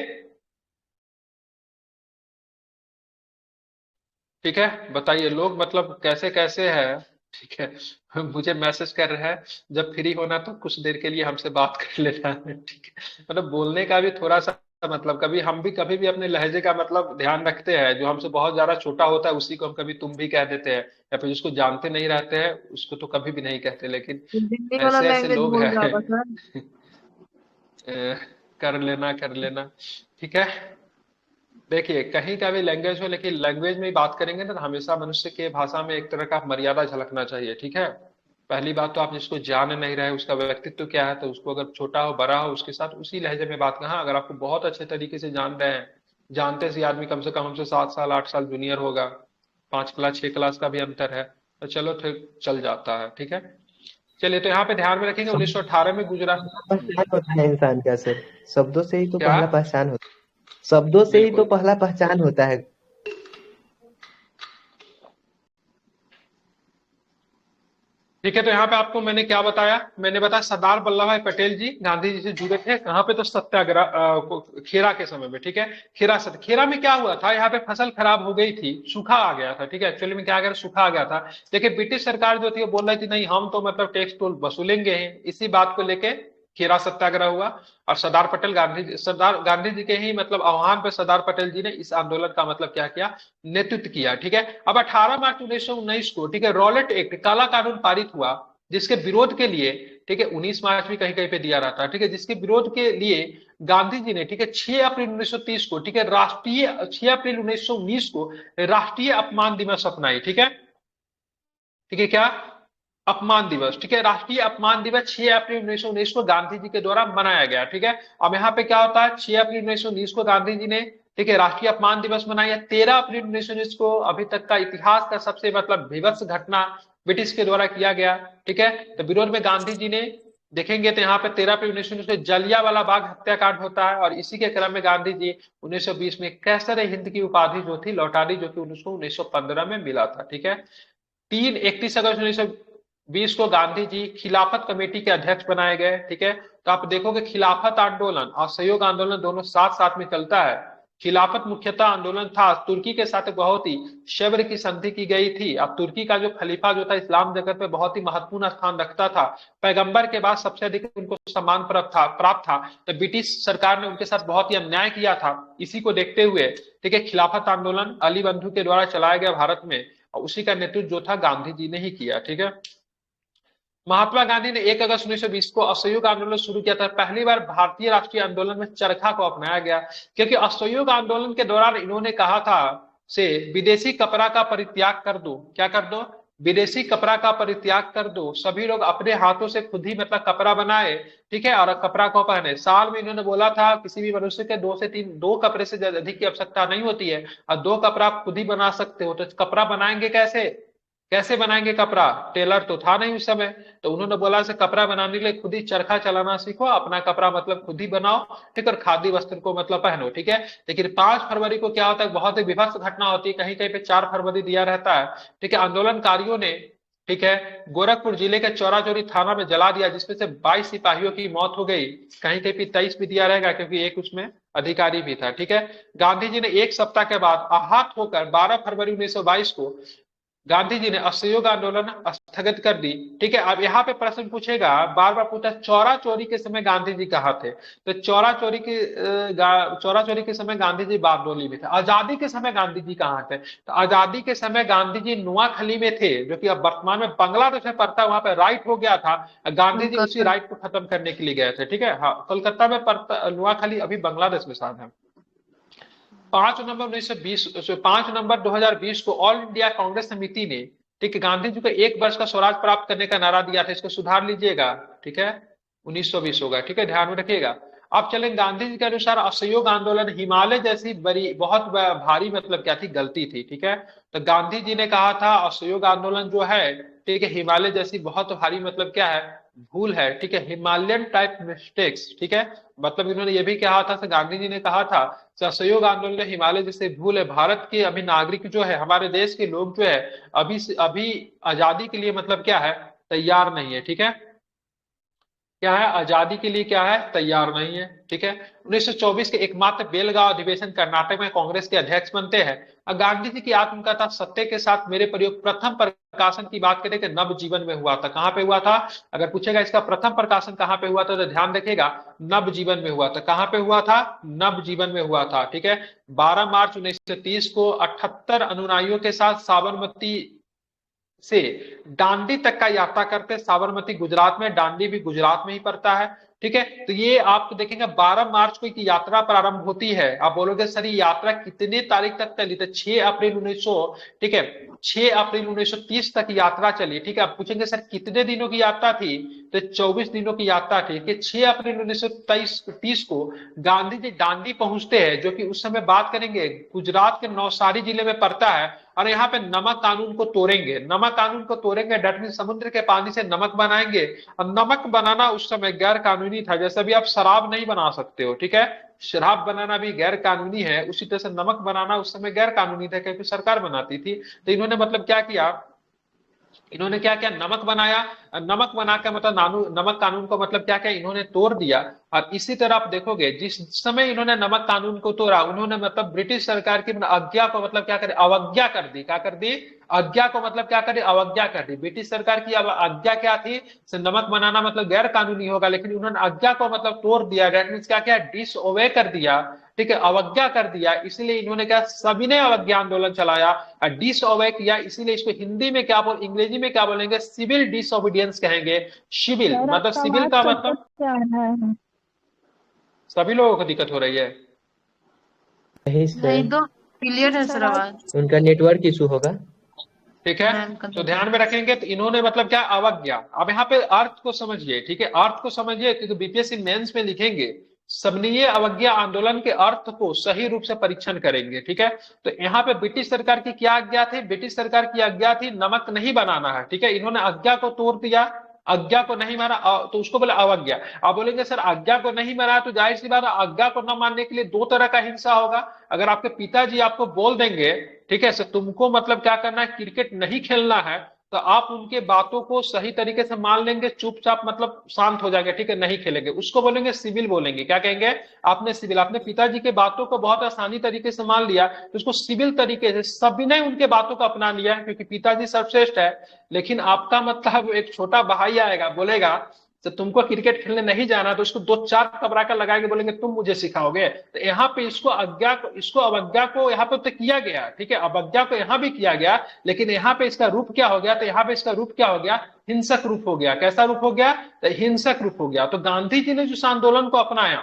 ठीक है। बताइए लोग मतलब कैसे कैसे है, ठीक है। मुझे मैसेज कर रहा है जब फ्री होना तो कुछ देर के लिए हमसे बात कर लेना है, ठीक है। मतलब बोलने का भी थोड़ा सा मतलब कभी भी अपने लहजे का मतलब ध्यान रखते हैं, जो हमसे बहुत ज्यादा छोटा होता है उसी को हम कभी तुम भी कह देते हैं, या फिर जिसको जानते नहीं रहते हैं उसको तो कभी भी नहीं कहते, लेकिन
दिल्ली वाला
ऐसे ऐसे
लैंग्वेज
लोग
बोल
हैं।
रहा था सर।
कर लेना कर लेना। ठीक है, देखिए कहीं का भी लैंग्वेज हो, लेकिन लैंग्वेज में ही बात करेंगे ना तो हमेशा मनुष्य के भाषा में एक तरह का मर्यादा झलकना चाहिए। ठीक है, पहली बात तो आप जिसको जान नहीं रहे उसका व्यक्तित्व क्या है, तो उसको अगर छोटा हो बड़ा हो उसके साथ उसी लहजे में बात कहा। अगर आपको बहुत अच्छे तरीके से जान रहे हैं, जानते से आदमी कम से कम हमसे 7 साल 8 साल जूनियर होगा, 5 क्लास 6 क्लास का भी अंतर है, तो चलो ठीक चल जाता है। ठीक है, चलिए तो यहाँ पे ध्यान में रखेंगे 1918 में गुजरा।
पहचान होता है इंसान का सर, शब्दों से ही तो
क्या?
पहला पहचान होता है, शब्दों से ही तो
बिल्कुल
पहला पहचान होता है।
ठीक है, तो यहाँ पे आपको मैंने क्या बताया, मैंने बताया सरदार वल्लभ भाई पटेल जी गांधी जी से जुड़े थे कहाँ पे, तो सत्याग्रह खेरा के समय में। ठीक है, खेरा में क्या हुआ था, यहाँ पे फसल खराब हो गई थी, सूखा आ गया था। ठीक है, एक्चुअली में क्या आ गया, सूखा आ गया था। देखिए ब्रिटिश सरकार जो थी वो बोल रही थी नहीं हम तो मतलब टैक्स टोल वसूलेंगे ही, इसी बात को लेके खेरा सत्याग्रह हुआ। और सरदार गांधी जी के ही मतलब आह्वान पे सरदार पटेल जी ने इस आंदोलन का मतलब क्या किया, नेतृत्व किया। ठीक है, अब 18 मार्च 1919 को ठीक है रॉलेट एक्ट काला कानून पारित हुआ, जिसके विरोध के लिए ठीक है 19 मार्च भी कहीं कहीं पे दिया रहता है। ठीक है, जिसके विरोध के लिए गांधी जी ने ठीक है 6 अप्रैल 1930 को ठीक है राष्ट्रीय 6 अप्रैल 1919 को राष्ट्रीय अपमान दिवस अपनाई। ठीक है क्या, अपमान दिवस। ठीक है, राष्ट्रीय अपमान दिवस 6 अप्रैल 1919 को गांधी जी के द्वारा मनाया गया। ठीक है, अब यहाँ पे क्या होता है, 6 अप्रैल 1919 को गांधी जी ने ठीक है राष्ट्रीय अपमान दिवस मनाया। 13 अप्रैल 1919 को अभी तक का इतिहास का सबसे मतलब विभत्स घटना ब्रिटिश के द्वारा किया गया। ठीक है, तो विरोध में गांधी जी ने देखेंगे तो यहाँ पे 13 अप्रैल 1919 को जलियांवाला बाग हत्याकांड होता है, और इसी के क्रम में गांधी जी 1920 में कैसर हिंद की उपाधि जो थी लौटा दी, जो कि 1915 में मिला था। ठीक है, 31 अगस्त 1920 को गांधी जी खिलाफत कमेटी के अध्यक्ष बनाए गए। ठीक है, तो आप देखोगे खिलाफत आंदोलन और सहयोग आंदोलन दोनों साथ साथ में चलता है। खिलाफत मुख्यतः आंदोलन था, तुर्की के साथ बहुत ही शब्र की संधि की गई थी। अब तुर्की का जो खलीफा जो था इस्लाम जगत में बहुत ही महत्वपूर्ण स्थान रखता था, पैगंबर के बाद सबसे अधिक उनको सम्मान प्राप्त था, तो ब्रिटिश सरकार ने उनके साथ बहुत ही अन्याय किया था। इसी को देखते हुए ठीक है खिलाफत आंदोलन अली बंधु के द्वारा चलाया गया भारत में, और उसी का नेतृत्व जो था गांधी जी ने ही किया। ठीक है, महात्मा गांधी ने 1 अगस्त 1920 को असहयोग आंदोलन शुरू किया था। पहली बार भारतीय राष्ट्रीय आंदोलन में चरखा को अपनाया गया, क्योंकि असहयोग आंदोलन के दौरान इन्होंने कहा था से विदेशी कपड़ा का परित्याग कर दो। क्या कर दो, विदेशी कपड़ा का परित्याग कर दो, सभी लोग अपने हाथों से खुद ही मतलब कपड़ा बनाए। ठीक है, और कपड़ा को पहने। साल में इन्होंने बोला था किसी भी मनुष्य के 2 से 3 दो कपड़े से अधिक की आवश्यकता नहीं होती है, और 2 कपड़ा आप खुद ही बना सकते हो। तो कपड़ा बनाएंगे कैसे, कैसे बनाएंगे कपड़ा, टेलर तो था नहीं उस समय, तो उन्होंने बोला से कपड़ा बनाने के लिए खुद ही चरखा चलाना सीखो, अपना कपड़ा मतलब खुद ही बनाओ। ठीक है, और खादी वस्त्र को मतलब पहनो। ठीक है, लेकिन 5 फरवरी को क्या होता है, बहुत ही विभत्स घटना होती है, कहीं कहीं पे 4 फरवरी दिया रहता है। ठीक है, आंदोलनकारियों ने ठीक है गोरखपुर जिले के चौरा चौरी थाना में जला दिया, जिसमें से 22 सिपाहियों की मौत हो गई। कहीं कहीं पे 23 भी दिया रहेगा क्योंकि एक उसमें अधिकारी भी था। ठीक है, गांधी जी ने 1 सप्ताह के बाद आहत होकर 12 फरवरी 1922 को गांधी जी ने असहयोग आंदोलन स्थगित कर दी। ठीक है, अब यहाँ पे प्रश्न पूछेगा, बार बार पूछा चौरा चोरी के समय गांधी जी कहाँ थे, तो चौरा चोरी के समय गांधी जी बारडोली में थे। आजादी के समय गांधी जी कहाँ थे, तो आजादी के समय गांधी जी नुआखली में थे, जो कि अब वर्तमान में बांग्लादेश में पड़ता है। वहां पे राइट हो गया था, गांधी जी उसी राइट को खत्म करने के लिए गए थे। ठीक है, हाँ कोलकाता में पड़ता, नुआखली अभी बांग्लादेश में शायद है। 5 नवंबर 2020 को ऑल इंडिया कांग्रेस समिति ने ठीक है गांधी जी को 1 वर्ष का स्वराज प्राप्त करने का नारा दिया था, इसको सुधार लीजिएगा। ठीक है, 1920 होगा। ठीक है, ध्यान में रखिएगा। अब चलें, गांधी जी के अनुसार असहयोग आंदोलन हिमालय जैसी बड़ी बहुत भारी मतलब क्या थी, गलती थी। ठीक है, तो गांधी जी ने कहा था असहयोग आंदोलन जो है ठीक है हिमालय जैसी बहुत भारी मतलब क्या है, भूल है। ठीक है, हिमालयन टाइप मिस्टेक्स। ठीक है, मतलब इन्होंने ये भी कहा था, गांधी जी ने कहा था असहयोग आंदोलन हिमालय जैसे भूल है। भारत के अभी नागरिक जो है, हमारे देश के लोग जो है अभी आजादी के लिए मतलब क्या है, तैयार नहीं है। ठीक है, क्या है, आजादी के लिए क्या है, तैयार नहीं है। ठीक है, 1924 के एकमात्र बेलगांव अधिवेशन कर्नाटक में कांग्रेस के अध्यक्ष बनते हैं। और गांधी जी की आत्मकथा सत्य के साथ मेरे प्रयोग प्रथम प्रकाशन की बात करें कि नव जीवन में हुआ था। कहां पे हुआ था, अगर पूछेगा इसका प्रथम प्रकाशन कहां पे हुआ था, तो ध्यान रखिएगा नव जीवन में हुआ था। कहां पे हुआ था, नव जीवन में हुआ था। ठीक है, 12 मार्च 1930 को 78 अनुयायियों के साथ साबरमती से डांडी तक का यात्रा करते। साबरमती गुजरात में, डांडी भी गुजरात में ही पड़ता है। ठीक है। तो ये आप देखेंगे 12 मार्च को एक यात्रा प्रारंभ होती है। आप बोलोगे सर ये यात्रा कितने तारीख तक चली? तो 6 अप्रैल 1900, ठीक है, 6 अप्रैल 1930 तक यात्रा चली। ठीक है। आप पूछेंगे सर कितने दिनों की यात्रा थी? तो 24 दिनों की यात्रा थी कि 6 अप्रैल 1930 को गांधी जी दांडी पहुंचते हैं, जो कि उस समय बात करेंगे गुजरात के नवसारी जिले में पड़ता है। और यहाँ पे नमक कानून को तोड़ेंगे, नमक कानून को तोड़ेंगे, डट मीन समुद्र के पानी से नमक बनाएंगे। और नमक बनाना उस समय गैर कानूनी था, जैसे भी आप शराब नहीं बना सकते हो, ठीक है, शराब बनाना भी गैर कानूनी है, उसी तरह से नमक बनाना उस समय गैर कानूनी था क्योंकि सरकार बनाती थी। तो इन्होंने मतलब क्या किया, इन्होंने क्या किया, नमक बनाया। नमक बना के मतलब नमक कानून को मतलब क्या किया, इन्होंने तोड़ दिया। और इसी तरह आप देखोगे जिस समय इन्होंने नमक कानून को तोड़ा, उन्होंने मतलब ब्रिटिश सरकार की आज्ञा को मतलब क्या करे, अवज्ञा कर दी। क्या कर दी? आज्ञा को मतलब क्या करे, अवज्ञा कर दी। ब्रिटिश सरकार की आज्ञा क्या थी? नमक बनाना मतलब गैर कानूनी होगा, लेकिन उन्होंने आज्ञा को मतलब तोड़ दिया। क्या क्या, डिसओबे कर दिया, ठीक है, अवज्ञा कर दिया। इसीलिए इन्होंने क्या, सविनय अवज्ञा आंदोलन चलाया, डिसओबे किया। इसीलिए इसको हिंदी में क्या बोल, अंग्रेजी में क्या बोलेंगे, सिविल डिसओबीडियंस कहेंगे। सिविल
सर
मतलब
आपका
सिविल
आवाज
का
कट
मतलब
कट के आ रहा है।
सभी लोगों को दिक्कत हो रही है।
नहीं
नहीं
सर,
तो क्लियर है
सर
सर
आज
आवाज।
उनका नेटवर्क इशू होगा।
ठीक है।
मैम का
तो
तो
ध्यान में रखेंगे, तो इन्होंने मतलब क्या, अवज्ञा। अब यहाँ पे अर्थ को समझिए, ठीक है, अर्थ को समझिए, क्योंकि बीपीएससी मेंस में लिखेंगे सबनीय अवज्ञा आंदोलन के अर्थ को सही रूप से परीक्षण करेंगे। ठीक है। तो यहाँ पे ब्रिटिश सरकार की क्या आज्ञा थी? ब्रिटिश सरकार की आज्ञा थी नमक नहीं बनाना है, ठीक है, इन्होंने आज्ञा को तोड़ दिया, आज्ञा को नहीं माना, तो उसको बोले अवज्ञा। आप बोलेंगे सर आज्ञा को नहीं माना तो जाहिर सी बात है आज्ञा को न मानने के लिए दो तरह का हिंसा होगा। अगर आपके पिताजी आपको बोल देंगे, ठीक है, सर तुमको मतलब क्या करना है, क्रिकेट नहीं खेलना है, तो आप उनके बातों को सही तरीके से मान लेंगे, चुपचाप मतलब शांत हो जाएंगे, ठीक है, नहीं खेलेंगे, उसको बोलेंगे सिविल बोलेंगे। क्या कहेंगे? आपने सिविल, आपने पिताजी के बातों को बहुत आसानी तरीके से मान लिया, तो उसको सिविल तरीके से सभी ने उनके बातों को अपना लिया, क्योंकि पिताजी सर्वश्रेष्ठ है। लेकिन आपका मतलब एक छोटा भाई आएगा, बोलेगा तो तुमको क्रिकेट खेलने नहीं जाना, तो उसको दो चार तबराका लगाएंगे, बोलेंगे तुम मुझे सिखाओगे। तो यहाँ पे इसको अज्ञा को, इसको अवज्ञा को यहाँ पे तो किया गया, ठीक है, अवज्ञा को यहाँ भी किया गया, लेकिन यहाँ पे इसका रूप क्या हो गया, तो यहाँ पे इसका रूप क्या हो गया, हिंसक रूप हो गया। कैसा रूप हो गया? तो हिंसक रूप हो गया। तो गांधी जी ने जिस आंदोलन को अपनाया,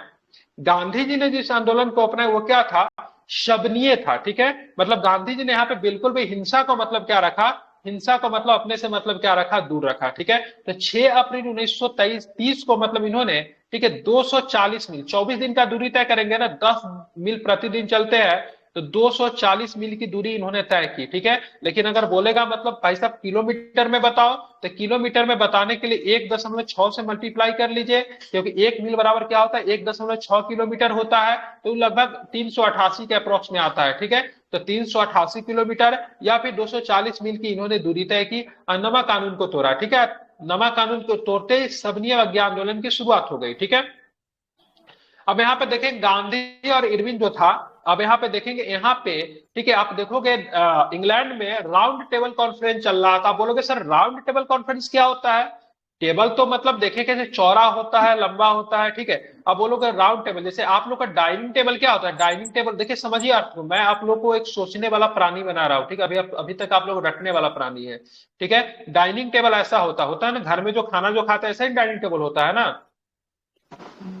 गांधी जी ने जिस आंदोलन को अपनाया वो क्या था? शबनीय था। ठीक है। मतलब गांधी जी ने यहाँ पे बिल्कुल भी हिंसा को मतलब क्या रखा, हिंसा को मतलब अपने से मतलब क्या रखा, दूर रखा। ठीक है। तो 6 अप्रैल 1930 को मतलब इन्होंने, ठीक है, 240 मील, 24 दिन का दूरी तय करेंगे ना, 10 मील प्रतिदिन चलते हैं, तो 240 मील की दूरी इन्होंने तय की। ठीक है। लेकिन अगर बोलेगा मतलब भाई साहब किलोमीटर में बताओ, तो किलोमीटर में बताने के लिए 1.6 से मल्टीप्लाई कर लीजिए, क्योंकि 1 मील बराबर क्या होता है, 1.6 किलोमीटर होता है, तो लगभग 388 के अप्रोक्स में आता है। ठीक है। तो 388 किलोमीटर या फिर 240 मील की इन्होंने दूरी तय की और नमक कानून को तोड़ा। ठीक है। नमक कानून को तोड़ते ही सबनीय अवज्ञा आंदोलन की शुरुआत हो गई। ठीक है। अब यहाँ पे देखें गांधी और इरविन जो था, अब यहाँ पे देखेंगे, यहाँ पे, ठीक है, आप देखोगे इंग्लैंड में राउंड टेबल कॉन्फ्रेंस चल रहा था। बोलोगे सर राउंड टेबल कॉन्फ्रेंस क्या होता है? टेबल तो मतलब देखे कैसे चौड़ा होता है, लंबा होता है, ठीक है। अब बोलोगे राउंड टेबल, जैसे आप लोग का डाइनिंग टेबल क्या होता है? डाइनिंग टेबल देखिए, समझिए अर्थ को, मैं आप लोग को एक सोचने वाला प्राणी बना रहा हूँ, ठीक है, अभी तक आप लोग रटने वाला प्राणी है, ठीक है। डाइनिंग टेबल ऐसा होता है ना, घर में जो खाना जो खाता है ऐसा ही डाइनिंग टेबल होता है ना।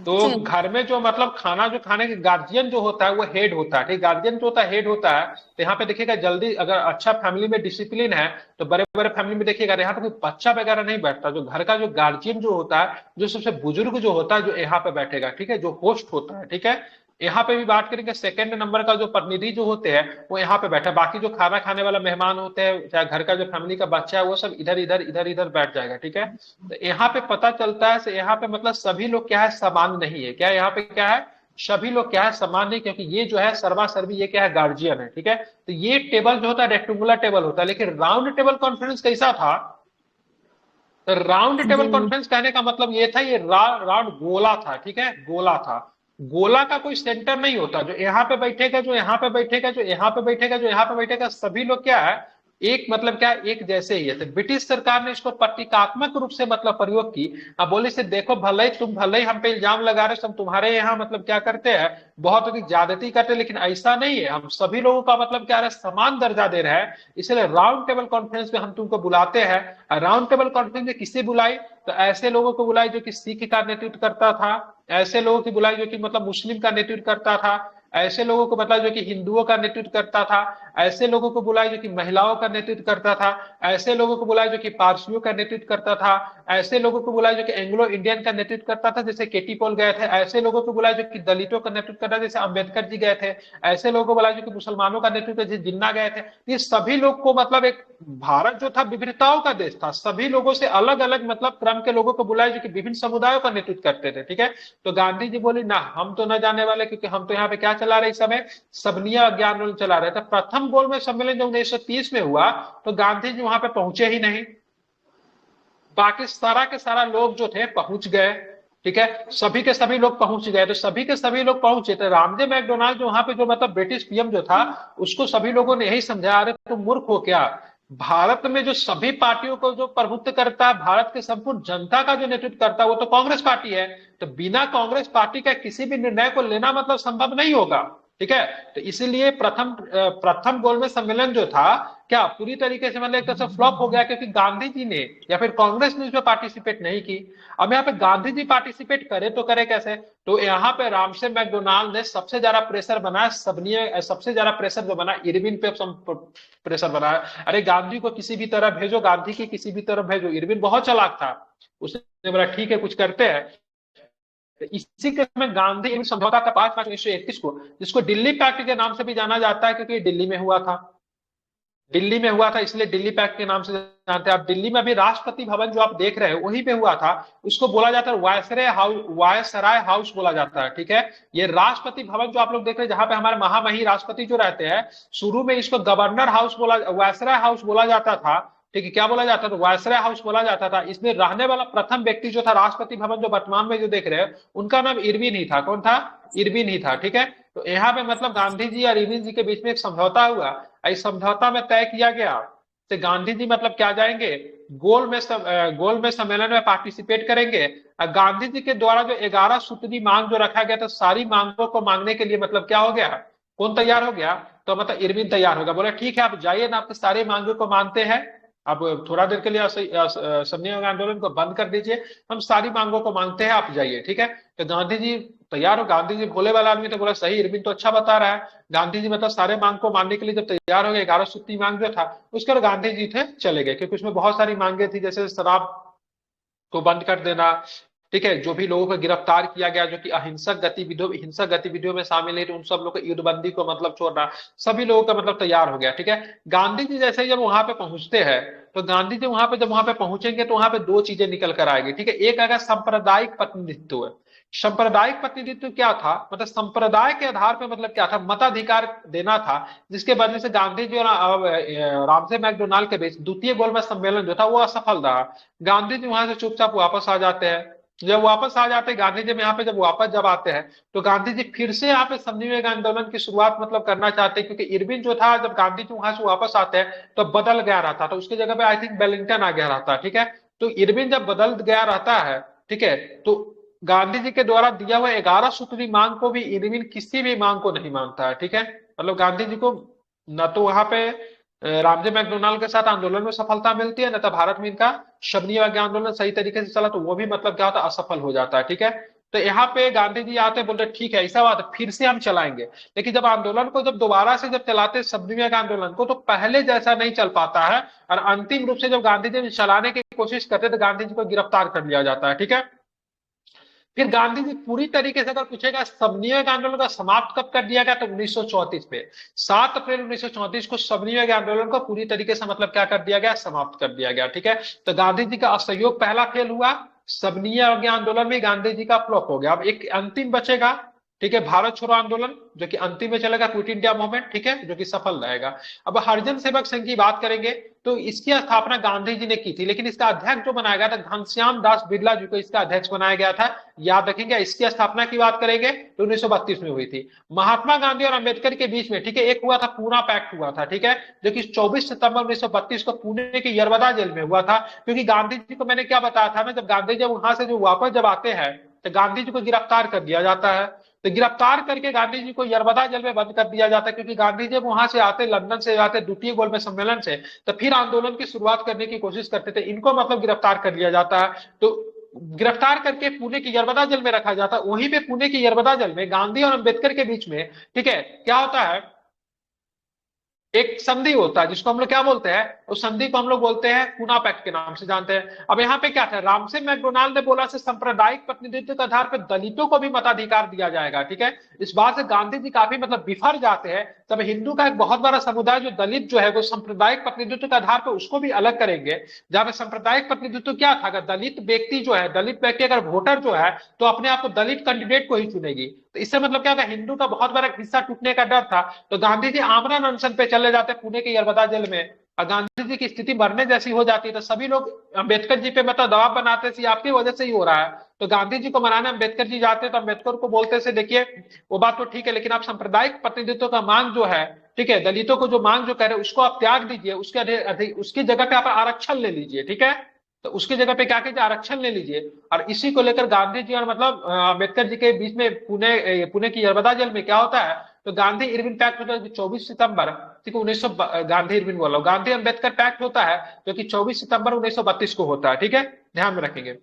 तो घर में जो मतलब खाना जो खाने के गार्जियन जो होता है वो हेड होता है, ठीक, गार्जियन जो होता है हेड होता है। तो यहाँ पे देखिएगा, जल्दी अगर अच्छा फैमिली में डिसिप्लिन है तो बड़े बड़े फैमिली में देखिएगा यहाँ पे कोई बच्चा वगैरह नहीं बैठता, जो घर का जो गार्जियन जो होता है, जो सबसे बुजुर्ग जो होता है, जो यहाँ पे बैठेगा, ठीक है, जो होस्ट होता है। ठीक है। यहाँ पे भी बात करेंगे, सेकंड नंबर का जो प्रतिनिधि जो होते हैं वो यहाँ पे बैठा, बाकी जो खाना खाने वाला मेहमान होते हैं, चाहे घर का जो फैमिली का बच्चा है, वो सब इधर इधर इधर इधर बैठ जाएगा। ठीक है। तो यहाँ पे पता चलता है, यहाँ पे मतलब सभी लोग क्या है, समान नहीं है। क्या है यहाँ पे, क्या है, सभी लोग क्या है, समान नहीं, क्योंकि ये जो है सर्वासर्वी, ये क्या है, गार्जियन है। ठीक है। तो ये टेबल जो होता है रेक्टेंगुलर टेबल होता है, लेकिन राउंड टेबल कॉन्फ्रेंस कैसा था? तो राउंड टेबल कॉन्फ्रेंस कहने का मतलब ये था, ये राउंड गोला था, ठीक है, गोला था। गोला का कोई सेंटर नहीं होता, जो यहाँ पे बैठेगा, जो यहाँ पे बैठेगा, जो यहाँ पे बैठेगा, जो यहाँ पे बैठेगा, सभी लोग क्या है, एक मतलब क्या, एक जैसे ही है। तो ब्रिटिश सरकार ने इसको प्रतीकात्मक रूप से मतलब प्रयोग की। अब बोले से देखो भले ही तुम, भले ही हम पे इल्जाम लगा रहे हो, सब तुम्हारे यहाँ मतलब क्या करते हैं, बहुत अधिक ज्यादती करते हैं, लेकिन ऐसा नहीं है, हम सभी लोगों का मतलब क्या है, समान दर्जा दे रहे हैं। इसलिए राउंड टेबल कॉन्फ्रेंस में हम तुमको बुलाते हैं। राउंड टेबल कॉन्फ्रेंस में किसे बुलाई, तो ऐसे लोगों को बुलाई जो कि सिख का नेतृत्व करता था, ऐसे लोगों की बुलाई जो कि मतलब मुस्लिम का नेतृत्व करता था, ऐसे लोगों को मतलब जो कि हिंदुओं का नेतृत्व करता था, ऐसे लोगों को बुलाया जो कि महिलाओं का नेतृत्व करता था, ऐसे लोगों को बुलाया जो कि पारसियों का नेतृत्व करता था, ऐसे लोगों को बुलाया जो कि एंग्लो इंडियन का नेतृत्व करता था जैसे केटी पॉल गए थे, ऐसे लोगों को बुलाया जो कि दलितों का नेतृत्व करता था जैसे अम्बेडकर जी गए थे, ऐसे लोगों को बुलाया जो कि मुसलमानों का नेतृत्व जैसे जिन्ना गए थे। ये सभी लोग को मतलब एक, भारत जो था विविधताओं का देश था, सभी लोगों से अलग अलग मतलब क्रम के लोगों को बुलाया जो कि विभिन्न समुदायों का नेतृत्व करते थे। ठीक है, तो गांधी जी बोली ना, हम तो न जाने वाले, क्योंकि हम तो यहाँ पे क्या चला रहे इस समय, सबनिया अज्ञान आंदोलन चला रहे थे। प्रथम गोलमेज सम्मेलन जो 1930 में हुआ, तो गांधी जी वहां पे पहुंचे ही नहीं, बाकी सारा के सारा लोग जो थे पहुंच गए। ठीक है, सभी के सभी लोग पहुंच गए, तो सभी के सभी लोग पहुंचे। तो रामजे मैकडोनाल्ड जो वहां पे जो मतलब ब्रिटिश पीएम जो था, उसको सभी लोगों ने यही समझा, अरे तुम मूर्ख हो क्या, भारत में जो सभी पार्टियों को जो प्रभुत्व करता है, भारत के संपूर्ण जनता का जो नेतृत्व करता है, वो तो कांग्रेस पार्टी है। तो बिना कांग्रेस पार्टी का किसी भी निर्णय को लेना मतलब संभव नहीं होगा। ठीक है, तो इसीलिए प्रथम गोलमेज सम्मेलन जो था, क्या पूरी तरीके से मतलब एक तरह से फ्लॉप हो गया, क्योंकि गांधी जी ने या फिर कांग्रेस ने उसमें पार्टिसिपेट नहीं की। अब यहाँ पे गांधी जी पार्टिसिपेट करे तो करे कैसे, तो यहाँ पे रामसे मैकडोनाल्ड ने सबसे ज्यादा प्रेशर बनाया, सबसे ज्यादा प्रेशर जो बना इरविन पे प्रेशर बनाया। अरे गांधी को किसी भी तरह भेजो, गांधी की किसी भी तरह भेजो। इरविन बहुत चालाक था, उसने बोला ठीक है कुछ करते हैं। तो इसी के समय गांधी समझौता का 5 मार्च 1931 को, जिसको दिल्ली पैक्ट के नाम से भी जाना जाता है, क्योंकि दिल्ली में हुआ था, दिल्ली में हुआ था, इसलिए दिल्ली पैक्ट के नाम से जानते हैं आप। दिल्ली में अभी राष्ट्रपति भवन जो आप देख रहे हैं वहीं पे हुआ था, उसको बोला जाता है वायसराय हाउस बोला जाता है। ठीक है, ये राष्ट्रपति भवन जो आप लोग देख रहे हैं, जहां पे हमारे महामहिम राष्ट्रपति जो रहते हैं, शुरू में इसको गवर्नर हाउस बोला, वायसराय हाउस बोला जाता था। ठीक है, क्या बोला जाता था, वायसराय हाउस बोला जाता था। इसमें रहने वाला प्रथम व्यक्ति जो था, राष्ट्रपति भवन जो वर्तमान में जो देख रहे हैं, उनका नाम इरविन ही था। कौन था, इरविन ही था। ठीक है, तो यहाँ पे मतलब गांधी जी और इरविन जी के बीच में एक समझौता हुआ। इस समझौता में तय किया गया कि गांधी जी मतलब क्या जाएंगे, गोल में सम्मेलन में पार्टिसिपेट करेंगे। गांधी जी के द्वारा जो 11 सूत्री मांग जो रखा गया था, सारी मांगों को मांगने के लिए मतलब क्या हो गया, कौन तैयार हो गया, तो मतलब इरविन तैयार होगा। बोला ठीक है आप जाइए ना, आपके सारी मांगों को मानते हैं, अब थोड़ा देर के लिए असहयोग आंदोलन को बंद कर दीजिए, हम सारी मांगों को मानते हैं, आप जाइए। ठीक है, तो गांधी जी तैयार हो, गांधी जी भोले वाला आदमी, तो बोला सही, इरविन तो अच्छा बता रहा है। गांधी जी मतलब सारे मांग को मानने के लिए जब तैयार हो गए, 11 सूत्री मांग जो था, उसके बाद गांधी जी थे चले गए, क्योंकि उसमें बहुत सारी मांगे थी, जैसे शराब को बंद कर देना। ठीक है, जो भी लोगों को गिरफ्तार किया गया जो कि हिंसक गतिविधियों में शामिल है, तो उन सब लोग को युद्धबंदी को मतलब छोड़ना, सभी लोगों का मतलब तैयार हो गया। ठीक है, गांधी जी जैसे ही जब वहां पे पहुंचते हैं, तो गांधी जी जब वहां पे पहुंचेंगे, तो वहां पे 2 चीजें निकल कर आएगी। ठीक है, एक आएगा सांप्रदायिक प्रतिनिधित्व। सांप्रदायिक प्रतिनिधित्व क्या था, मतलब संप्रदाय के आधार पर मतलब क्या था, मताधिकार देना था, जिसके वजह से गांधी जी और रामसे मैकडोनाल्ड के बीच द्वितीय गोलमेज सम्मेलन जो था वो असफल रहा। गांधी जी वहां से चुपचाप वापस आ जाते हैं। जब वापस आ जाते हैं गांधी जी यहाँ पे, जब आते हैं, तो गांधी जी फिर से यहाँ पे समन्वय आंदोलन की शुरुआत मतलब करना चाहते हैं, क्योंकि इरविन जो था, जब गांधी जी वहां से वापस आते हैं तो बदल गया रहता, तो उसकी जगह पे आई थिंक वेलिंगटन आ गया रहता। ठीक है, तो इरविन जब बदल गया रहता है, ठीक है, तो गांधी जी के द्वारा दिया हुआ 11 सूत्री मांग को भी इरविन किसी भी मांग को नहीं मानता है। ठीक है, मतलब गांधी जी को न तो वहां पे रामजे मैकडोनाल्ड के साथ आंदोलन में सफलता मिलती है, न तो भारत में इनका शबनीय आंदोलन सही तरीके से चला, तो वो भी मतलब क्या होता है, असफल हो जाता है। ठीक है, तो यहाँ पे गांधी जी आते बोलते ठीक है ऐसा बात है, फिर से हम चलाएंगे। लेकिन जब आंदोलन को जब दोबारा से जब चलाते शबनीय आंदोलन को, तो पहले जैसा नहीं चल पाता है, और अंतिम रूप से जब गांधी जी चलाने की कोशिश करते तो गांधी जी को गिरफ्तार कर लिया जाता है। ठीक है, फिर गांधी जी पूरी तरीके से अगर पूछेगा सबनीय आंदोलन का समाप्त कब कर दिया गया, तो 1934 में 7 अप्रैल 1934 को सबनीय आंदोलन को पूरी तरीके से मतलब क्या कर दिया गया, समाप्त कर दिया गया। ठीक है, तो गांधी जी का असहयोग पहला फेल हुआ, सबनीय आंदोलन में गांधी जी का फ्लॉप हो गया। अब एक अंतिम बचेगा, ठीक है, भारत छोड़ो आंदोलन जो कि अंतिम में चलेगा, क्विट इंडिया मूवमेंट, ठीक है, जो कि सफल रहेगा। अब हरिजन सेवक संघ की बात करेंगे तो इसकी स्थापना गांधी जी ने की थी, लेकिन इसका अध्यक्ष जो बनाया गया था घनश्याम दास बिरला जी को इसका अध्यक्ष बनाया गया था, याद रखेंगे। इसकी स्थापना की बात करेंगे तो 1932 में हुई थी। महात्मा गांधी और अंबेडकर के बीच में, ठीक है, एक हुआ था पूना पैक्ट हुआ था, ठीक है, जो कि 24 सितंबर 1932 को पुणे के यरवदा जेल में हुआ था। क्योंकि गांधी जी को मैंने क्या बताया था ना, जब गांधी जी वहां से जो वापस जब आते हैं तो गांधी जी को गिरफ्तार कर दिया जाता है। तो गिरफ्तार करके गांधी जी को यरवदा जेल में बंद कर दिया जाता है, क्योंकि गांधी जी वहां से आते, लंदन से आते द्वितीय गोलमेज सम्मेलन से, तो फिर आंदोलन की शुरुआत करने की कोशिश करते थे। इनको मतलब गिरफ्तार कर लिया जाता है, तो गिरफ्तार करके पुणे की यरवदा जेल में रखा जाता है। वहीं पे पुणे की यरवदा जेल में गांधी और अंबेडकर के बीच में, ठीक है, क्या होता है, एक संधि होता है जिसको हम लोग क्या बोलते हैं, उस संधि को हम लोग बोलते हैं पूना पैक्ट के नाम से जानते हैं। अब यहाँ पे क्या था, रामसे मैकडोनाल्ड ने बोला से सांप्रदायिक प्रतिनिधित्व के आधार पर दलितों को भी मताधिकार दिया जाएगा, ठीक है। इस बात से गांधी जी काफी मतलब बिफर जाते हैं। तब हिंदू का एक बहुत बड़ा समुदाय जो दलित जो है वो सांप्रदायिक प्रतिनिधित्व के आधार पर उसको भी अलग करेंगे। जहां पे सांप्रदायिक प्रतिनिधित्व क्या था, अगर दलित व्यक्ति जो है, दलित व्यक्ति अगर वोटर जो है तो अपने आप को दलित कैंडिडेट को ही चुनेगी। तो इससे मतलब क्या होगा, हिंदू का बहुत बड़ा हिस्सा टूटने का डर था। तो गांधी जी आमरण अनशन पे चले जाते पुणे के यरवदा जेल में, और गांधी जी की स्थिति मरने जैसी हो जाती है। तो सभी लोग अंबेडकर जी पे मतलब दबाव बनाते थे, आपकी वजह से ही हो रहा है। तो गांधी जी को मनाने अंबेडकर जी जाते, तो अंबेडकर को बोलते से देखिए वो बात तो ठीक है, लेकिन आप सांप्रदायिक प्रतिनिधित्व का मांग जो है, ठीक है, दलितों को जो मांग जो कह रहे हैं उसको आप त्याग दीजिए, उसकी जगह पे आप आरक्षण ले लीजिए, ठीक है। तो उसकी जगह पे क्या कीजिए, आरक्षण ले लीजिए। और इसी को लेकर गांधी जी और मतलब अम्बेडकर जी के बीच में पुणे की यरवदा जेल में क्या होता है, तो गांधी इरविन पैक्ट होता है 24 सितंबर, ठीक है, 1900, गांधी इरविन बोला, गांधी अम्बेडकर पैक्ट होता है जो कि 24 सितंबर 1932 को होता है, ठीक है, ध्यान में रखेंगे।